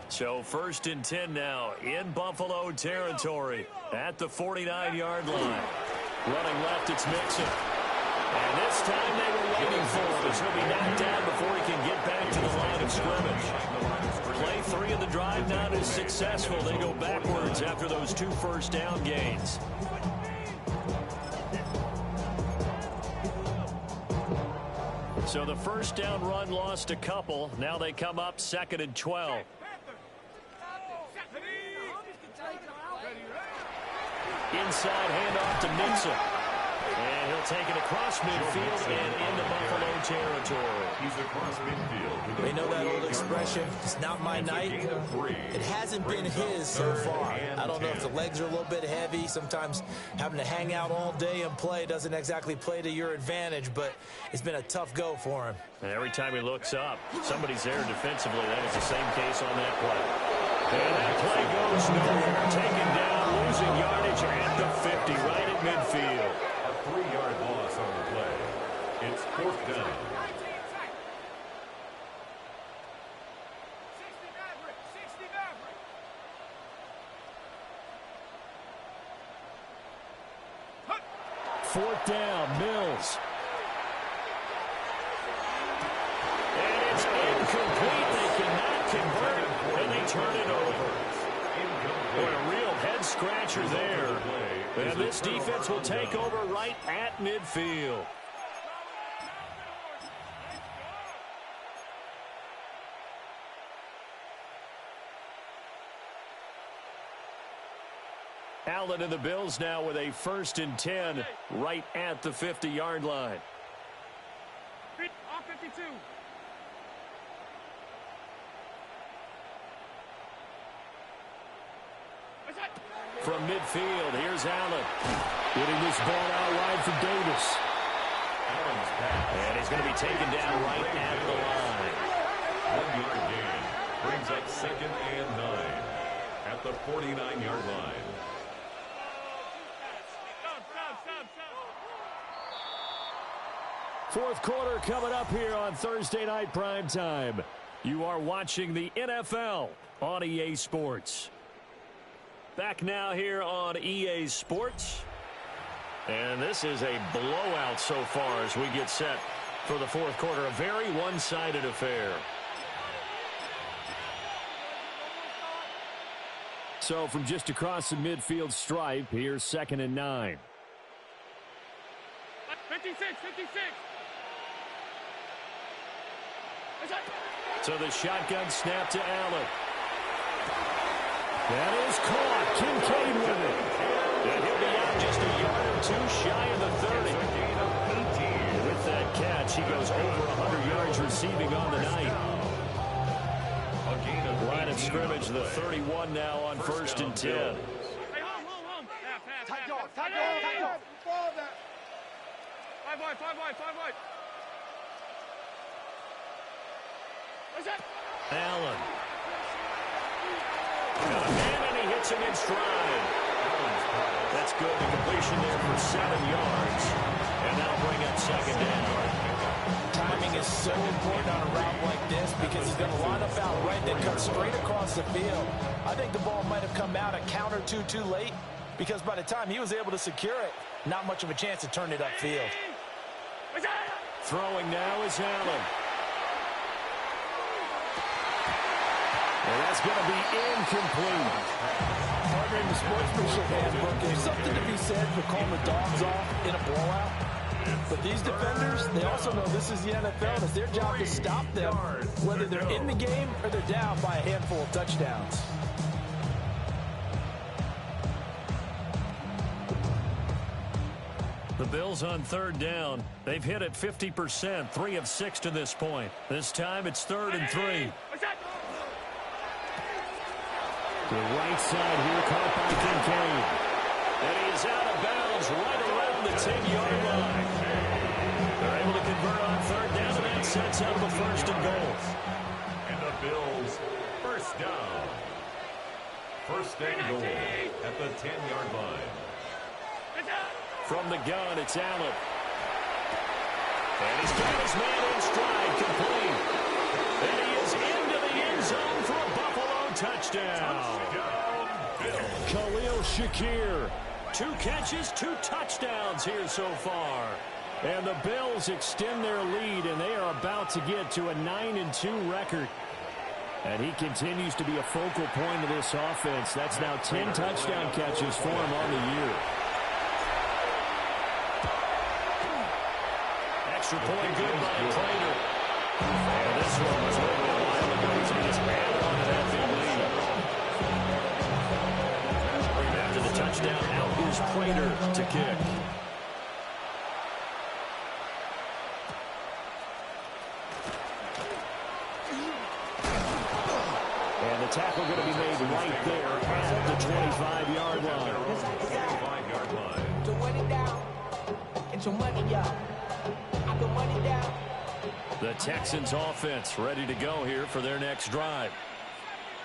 B: So 1st and 10 now in Buffalo territory at the 49-yard line. Running left, it's Mixon. And this time they were waiting for him. He'll be knocked down before he can get back to the line of scrimmage. Play 3 of the drive not as successful. They go backwards after those 2 first down gains. So the first down run lost a couple. Now they come up 2nd and 12. Inside handoff to Mixon. And he'll take it across midfield and into Buffalo territory.
D: He's across midfield.
C: They know that old expression, it's not my night. It hasn't been his so far. I don't know if the legs are a little bit heavy. Sometimes having to hang out all day and play doesn't exactly play to your advantage, but it's been a tough go for him.
B: And every time he looks up, somebody's there defensively. That is the same case on that play. And that play goes nowhere. Taken down, losing yardage at the 50, right at midfield.
D: A 3-yard loss on the play. It's fourth down.
G: 4th down, Mills. And it's incomplete. They cannot convert, and they turn it over. Boy, a real head-scratcher there. And this defense will take over right at midfield. Allen and the Bills now with a 1st and 10 right at the 50-yard line.
F: Off 52.
G: From midfield, here's Allen. Getting this ball out wide for Davis. And he's going to be taken down right at the line.
D: 1-yard gain brings up 2nd and 9 at the 49-yard line.
G: Fourth quarter coming up here on Thursday Night Primetime. You are watching the NFL on EA Sports. Back now here on EA Sports. And this is a blowout so far as we get set for the fourth quarter. A very one-sided affair. So from just across the midfield stripe, here's 2nd and 9.
F: 56, 56.
G: So the shotgun snap to Allen. That is caught. Kincaid with it. And he'll be out just a yard or two shy of the 30. With that catch, he goes over 100 yards receiving on the night. Line of scrimmage, the 31 now on 1st and 10.
F: Hey, home. Tight dog. 5 wide.
G: Allen. Got a man, and he hits him in stride. That's good. The completion there for 7 yards. And that'll bring up 2nd down.
C: Timing is so important on a route like this because he's going to line up out right, then cut straight across the field. I think the ball might have come out a count or two too late because by the time he was able to secure it, not much of a chance to turn it upfield.
G: Throwing now is Allen. And that's going to be incomplete.
C: Partner in the sportsmanship handbook, there's something to be said for calling the dogs off in a blowout. But these defenders, they also know this is the NFL, and it's their job to stop them, whether they're in the game or they're down by a handful of touchdowns.
G: The Bills on 3rd down. They've hit it 50%, 3 of 6 to this point. This time it's 3rd and 3. The right side here, caught by Kincaid. And he is out of bounds right around the 10-yard line. They're able to convert on 3rd down, and that sets up the 1st and goal.
D: And the Bills, 1st down. 1st and goal at the 10-yard line.
G: From the gun, it's Allen. And he's got his man in stride, complete. And he is into the end zone for a Buffalo touchdown. Khalil Shakir. 2 catches, 2 touchdowns here so far. And the Bills extend their lead, and they are about to get to a 9-2 record. And he continues to be a focal point of this offense. That's now 10 touchdown catches for him on the year. Extra point good by Prater. And this one was over a while ago. He's going to add on to that big lead. After the touchdown, out is Prater to kick. And the tackle going to be made right there at the 25-yard line.
D: 25-yard line.
H: To run it down and to money up. I can run it down.
G: The Texans offense ready to go here for their next drive.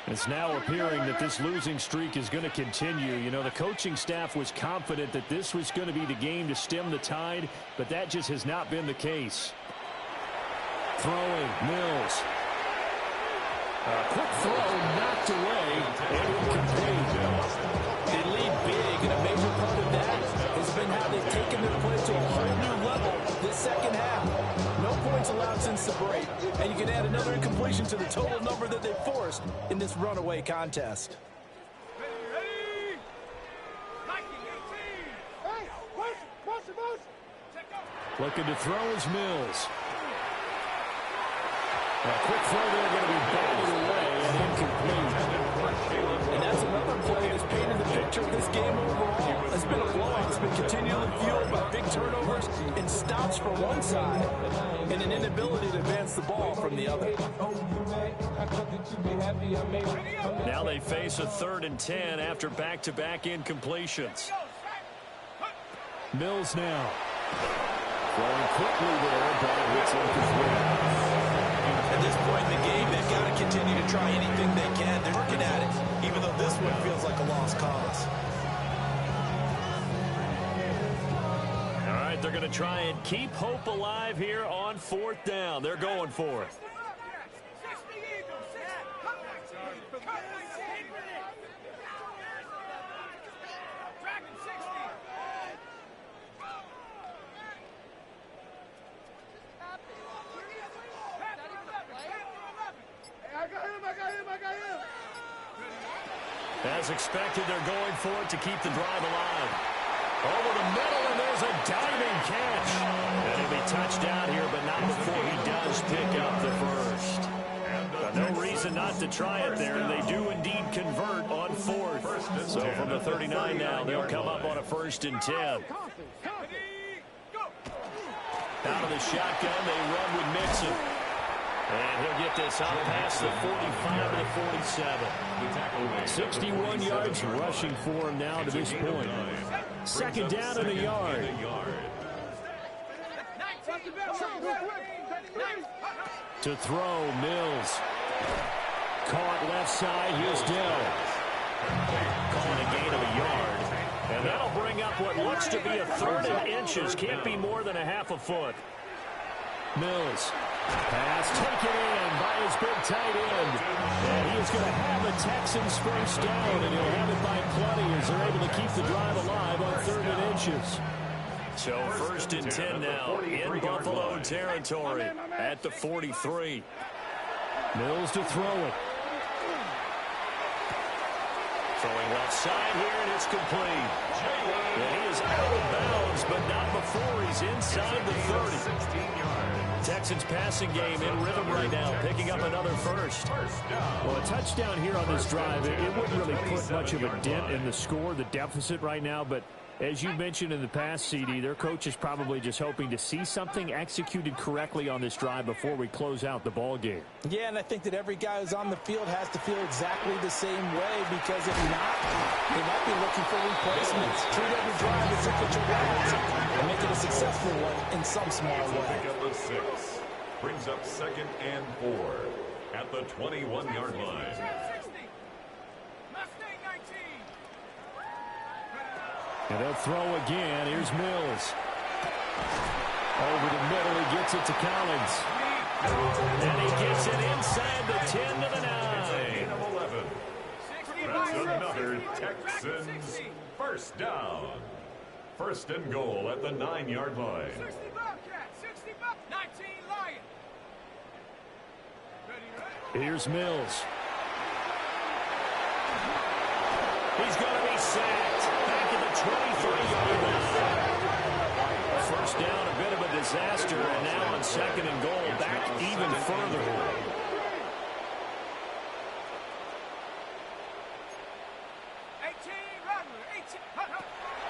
G: It's now appearing that this losing streak is going to continue. You know, the coaching staff was confident that this was going to be the game to stem the tide, but that just has not been the case. Throwing, Mills. A quick throw knocked away and incomplete.
C: They lead big, and a major part of that has been how they've taken their play to a whole new level this second half. No points allowed since the break, and you can add another incompletion to the total number that they forced in this runaway contest.
G: Looking to throw is Mills. A quick throw there going to be batted away and incomplete.
C: And that's another play that's painted the picture of this game overall. It's been a blowout. It's been continually fueled by big turnovers and stops from one side and an inability to advance the ball from the other.
B: Now they face a 3rd and 10 after back-to-back incompletions.
G: Mills now. Throwing quickly there, but it's incomplete.
C: At this point in the game, they've got to continue to try anything they can. They're working at it, even though this one feels like a lost cause.
B: All right, they're going to try and keep hope alive here on 4th down. They're going for it. As expected, they're going for it to keep the drive alive. Over the middle, and there's a diving catch. And he'll be touchdown here, but not before he does pick up the first. No reason not to try it there. They do indeed convert on 4th. So from the 39 now, they'll come up on a 1st and 10. Out of the shotgun, they run with Mixon. And he'll get this out past the 45 to the 47. 61 yards rushing for him now to this point. 2nd down and a yard. To throw, Mills. Caught left side, here's Dell. Calling a gain of a yard. And that'll bring up what looks to be a 3rd and inches. Can't be more than a half a foot.
G: Mills. Pass taken in by his big tight end. And he is going to have the Texans first down, and he'll have it by plenty as they're able to keep the drive alive on 3rd and inches.
B: So 1st and 10 now in Buffalo territory at the 43.
G: Mills to throw it.
B: Throwing left side here, and it's complete. And he is out of bounds, but not before he's inside the 30. Texans passing game in rhythm right now, picking up another first.
G: Well, a touchdown here on this drive, it wouldn't really put much of a dent in the score, the deficit right now, but as you mentioned in the past, CD, their coach is probably just hoping to see something executed correctly on this drive before we close out the ball game.
C: Yeah, and I think that every guy who's on the field has to feel exactly the same way, because if not, they might be looking for replacements. Treat every drive as if it's your last and make it a successful one in some small way.
D: Pick up the 6. Brings up 2nd and 4 at the 21-yard line.
G: And they'll throw again. Here's Mills. Over the middle, he gets it to Collins.
B: And he gets it inside the 10 to the 9.
D: 11. That's another Texans first down. 1st and goal at the 9-yard line.
F: 60 Bobcats, 60 Bobcats, 19 Lions.
G: Here's Mills.
B: He's going to be sacked back at the 23-yard line. First down, a bit of a disaster, and now on 2nd and goal, back even further.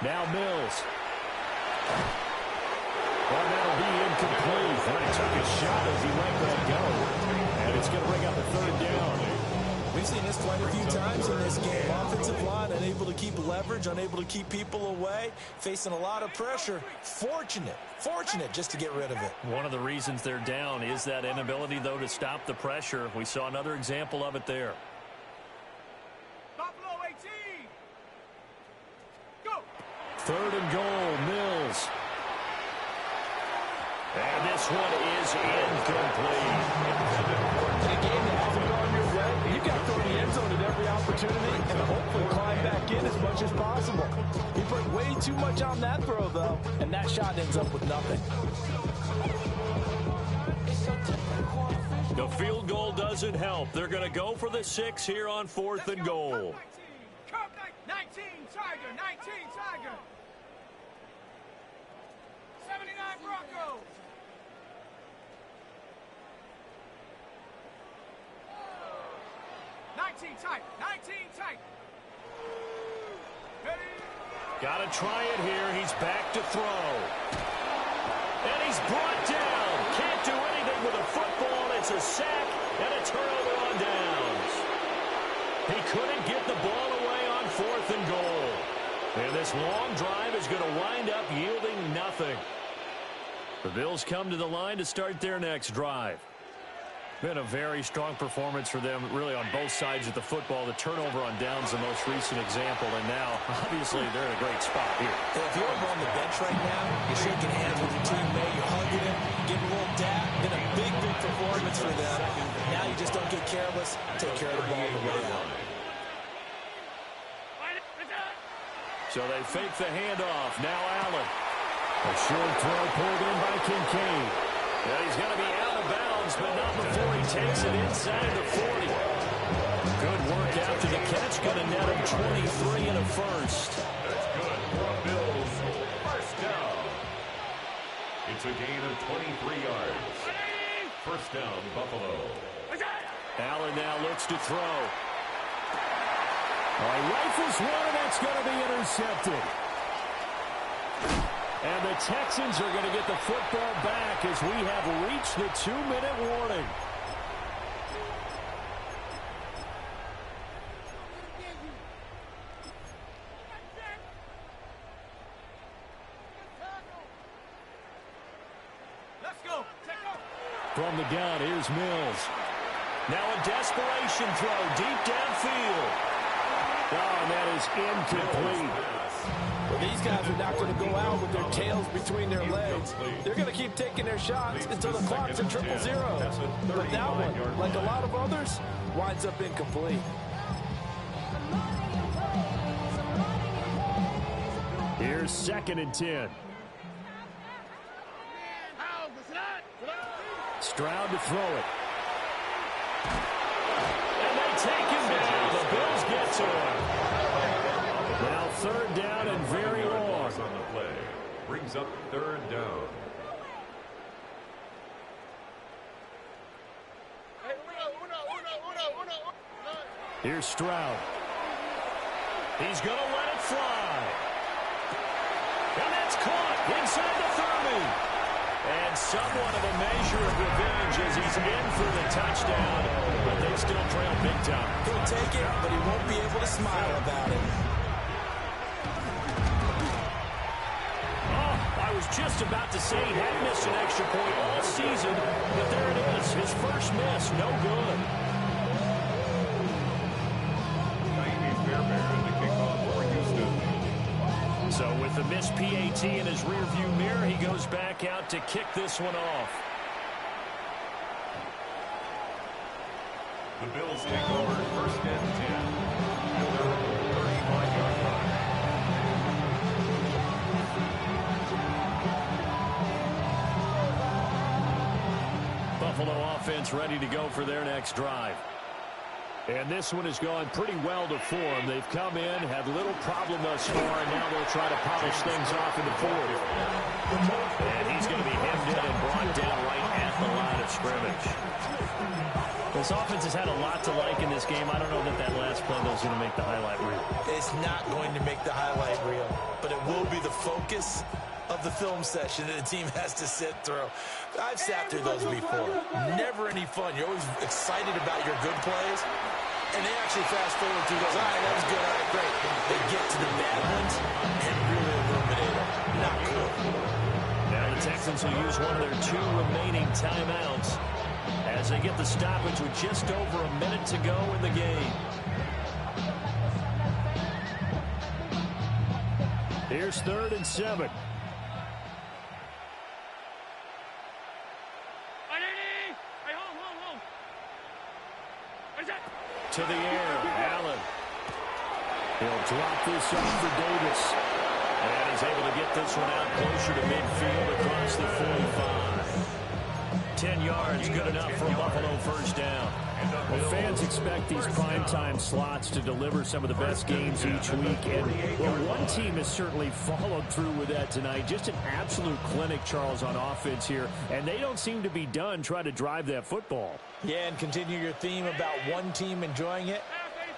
G: Now Mills. Well, that'll be incomplete. And he took a shot as he let that go. And it's going to bring up a 3rd down.
C: We've seen this quite a few times in this game. Offensive line unable to keep leverage, unable to keep people away, facing a lot of pressure. Fortunate just to get rid of it.
B: One of the reasons they're down is that inability, though, to stop the pressure. We saw another example of it there. Third and goal, Mills. And this one is incomplete.
I: In a game that hasn't gone your way, you've got to throw the end zone at every opportunity and hopefully climb back in as much as possible. He put way too much on that throw, though, and that shot ends up with nothing.
B: The field goal doesn't help. They're going to go for the 6 here on 4th and goal.
F: 19, Tiger, 19, Tiger. 79 Broncos. Tight, 19 tight.
B: Got to try it here. He's back to throw. And he's brought down. Can't do anything with a football. It's a sack and a turnover on downs. He couldn't get the ball away on 4th and goal. And this long drive is going to wind up yielding nothing. The Bills come to the line to start their next drive. Been a very strong performance for them, really, on both sides of the football. The turnover on downs, the most recent example, and now, obviously, they're in a great spot here.
C: If you're over on the bench right now, you're shaking hands with your teammate, you're hugging him, giving a little dap. Been a big, big performance for them. Now you just don't get careless. Take care of the ball on the way out.
B: So they fake the handoff. Now Allen.
G: A short throw pulled in by Kincaid.
B: Yeah, he's going to be out of bounds, but not before he takes it inside the 40. Good work after the catch. Going to net him 23 and a first.
D: That's good for the Bills. First down. It's a gain of 23 yards. First down, Buffalo.
B: Allen now looks to throw.
G: Rifles one, and that's going to be intercepted. And the Texans are going to get the football back as we have reached the 2-minute warning.
F: Let's go.
G: From the gun, here's Mills.
B: Now a desperation throw deep downfield.
G: Oh, and that is incomplete.
I: Well, these guys are not going to go out with their tails between their legs. They're going to keep taking their shots until the clock's at 0-0. But that one, like a lot of others, winds up incomplete.
G: Here's 2nd and 10. Stroud to throw it.
B: And they take him down. The Bills get to him.
G: Now 3rd down and very long.
D: On the play. Brings up 3rd down.
G: Here's Stroud.
B: He's going to let it fly. And that's caught inside the 30. And somewhat of a measure of revenge as he's in for the touchdown. But they still trail big time.
C: He'll take it, but he won't be able to smile about it.
B: Oh, I was just about to say he hadn't missed an extra point all season. But there it is. His first miss. No good. So with the missed PAT in his rearview mirror, he goes back out to kick this one off.
D: The Bills take over 1st and 10. At their own 35-yard line.
B: Buffalo offense ready to go for their next drive.
G: And this one has gone pretty well to form. They've come in, had little problem thus far, and now they'll try to polish things off in the 4th.
B: And he's going to be hemmed in and brought down right at the line of scrimmage.
G: This offense has had a lot to like in this game. I don't know that that last play though is going to make the highlight reel.
C: It's not going to make the highlight reel, but it will be the focus of the film session that the team has to sit through. I've sat through those before. Never any fun. You're always excited about your good plays, and they actually fast forward through those. All right, that was good. All right, great. They get to the bad ones and really illuminate them. Not cool.
B: Now the Texans will use one of their 2 remaining timeouts as they get the stoppage with just over a minute to go in the game.
G: Here's 3rd and 7. To the air, Allen. He'll drop this off for Davis. And he's able to get this one out closer to midfield across the 45. 10 yards, good enough for Buffalo first down. Well, fans expect these primetime slots to deliver some of the best games each week. And well, one team has certainly followed through with that tonight. Just an absolute clinic, Charles, on offense here. And they don't seem to be done trying to drive that football.
C: Yeah, and continue your theme about one team enjoying it.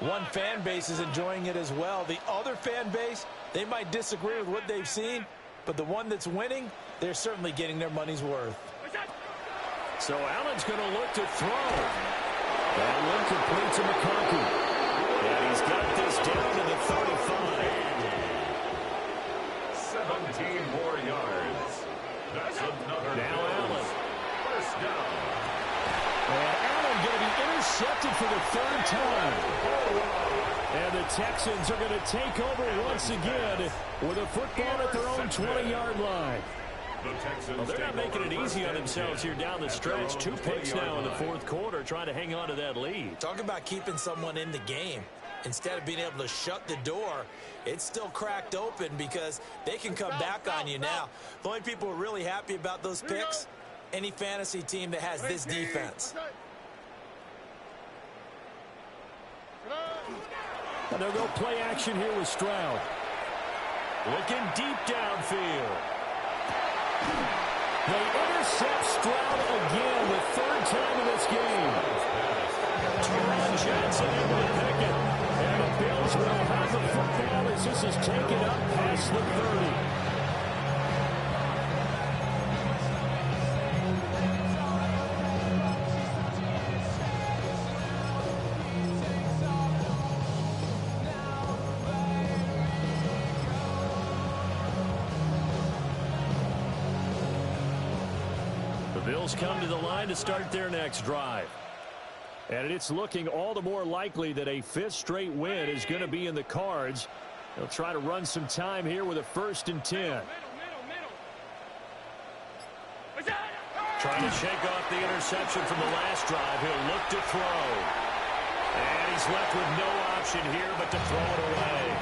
C: One fan base is enjoying it as well. The other fan base, they might disagree with what they've seen, but the one that's winning, they're certainly getting their money's worth.
G: So Allen's going to look to throw. That one complete to McConkey. And he's got this down to the 35.
D: 17 more yards. That's another.
G: Now Allen.
D: First down.
G: And Allen going to be intercepted for the 3rd time. And the Texans are going to take over once again with a football at their own 20-yard line.
B: Well, they're not making it easy on themselves here down the stretch. 2 picks now in the 4th quarter, trying to hang on to that lead.
C: Talk about keeping someone in the game. Instead of being able to shut the door, it's still cracked open because they can come back on you now. The only people who are really happy about those picks, any fantasy team that has this defense.
G: And they'll go play action here with Stroud.
B: Looking deep downfield.
G: They intercept Stroud again, the 3rd time in this game.
B: Teron Johnson able to pick it.
G: And the Bills will have the football as this is taken up past the 30.
B: Bills come to the line to start their next drive.
G: And it's looking all the more likely that a 5th straight win is going to be in the cards. They'll try to run some time here with a 1st and 10.
B: Trying to shake off the interception from the last drive. He'll look to throw. And he's left with no option here but to throw it away.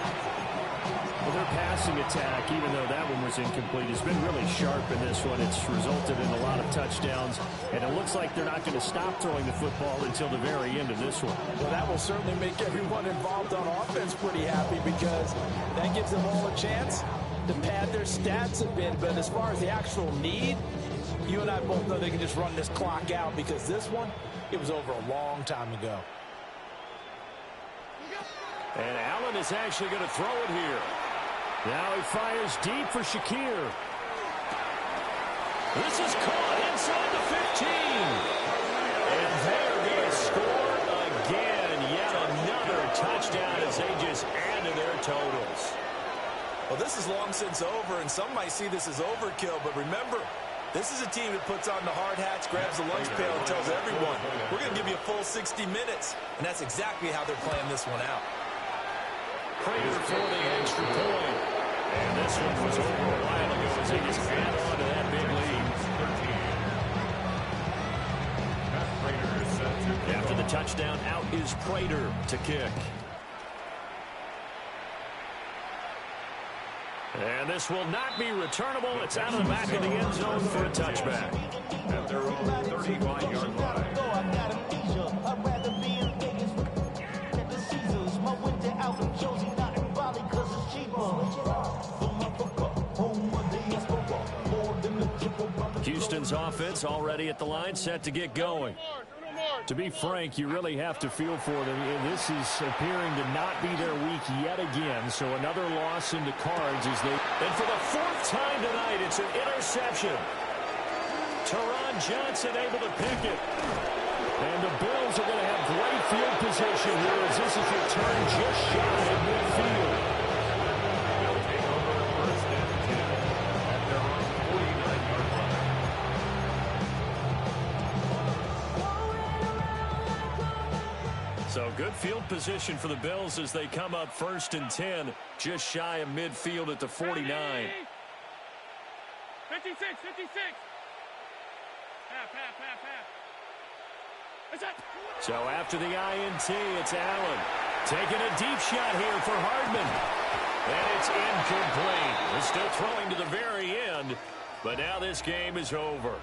G: Well, their passing attack, even though that one was incomplete, has been really sharp in this one. It's resulted in a lot of touchdowns, and it looks like they're not going to stop throwing the football until the very end of this one.
C: Well, that will certainly make everyone involved on offense pretty happy because that gives them all a chance to pad their stats a bit. But as far as the actual need, you and I both know they can just run this clock out because this one, it was over a long time ago.
G: And Allen is actually going to throw it here. Now he fires deep for Shakir.
B: This is caught inside the 15. And they're going to score again. Yet another touchdown as they just add to their totals.
C: Well, this is long since over, and some might see this as overkill. But remember, this is a team that puts on the hard hats, grabs the lunch pail, and tells everyone, we're going to give you a full 60 minutes. And that's exactly how they're playing this one out.
B: Prater for the extra point. And this one was over a while ago as they just add on to that big lead. After the touchdown, out is Prater to kick. And this will not be returnable. It's out of the back of the end zone for a touchback.
D: At their own 35-yard line.
G: Houston's offense already at the line, set to get going. To be frank, you really have to feel for them. This is appearing to not be their week yet again, so another loss in the cards as they...
B: And for the 4th time tonight, it's an interception. Teron Johnson able to pick it.
G: And the Bills are going to have great field position here as this is returned just shy of midfield.
D: They'll take over first and 10 at their own 49-yard line.
G: So
B: Good field position for the Bills as they come up 1st and 10, just shy of midfield at the 49.
F: 56, 56. Half.
B: So after the INT, it's Allen. Taking a deep shot here for Hardman. And it's incomplete. They're still throwing to the very end, but now this game is over.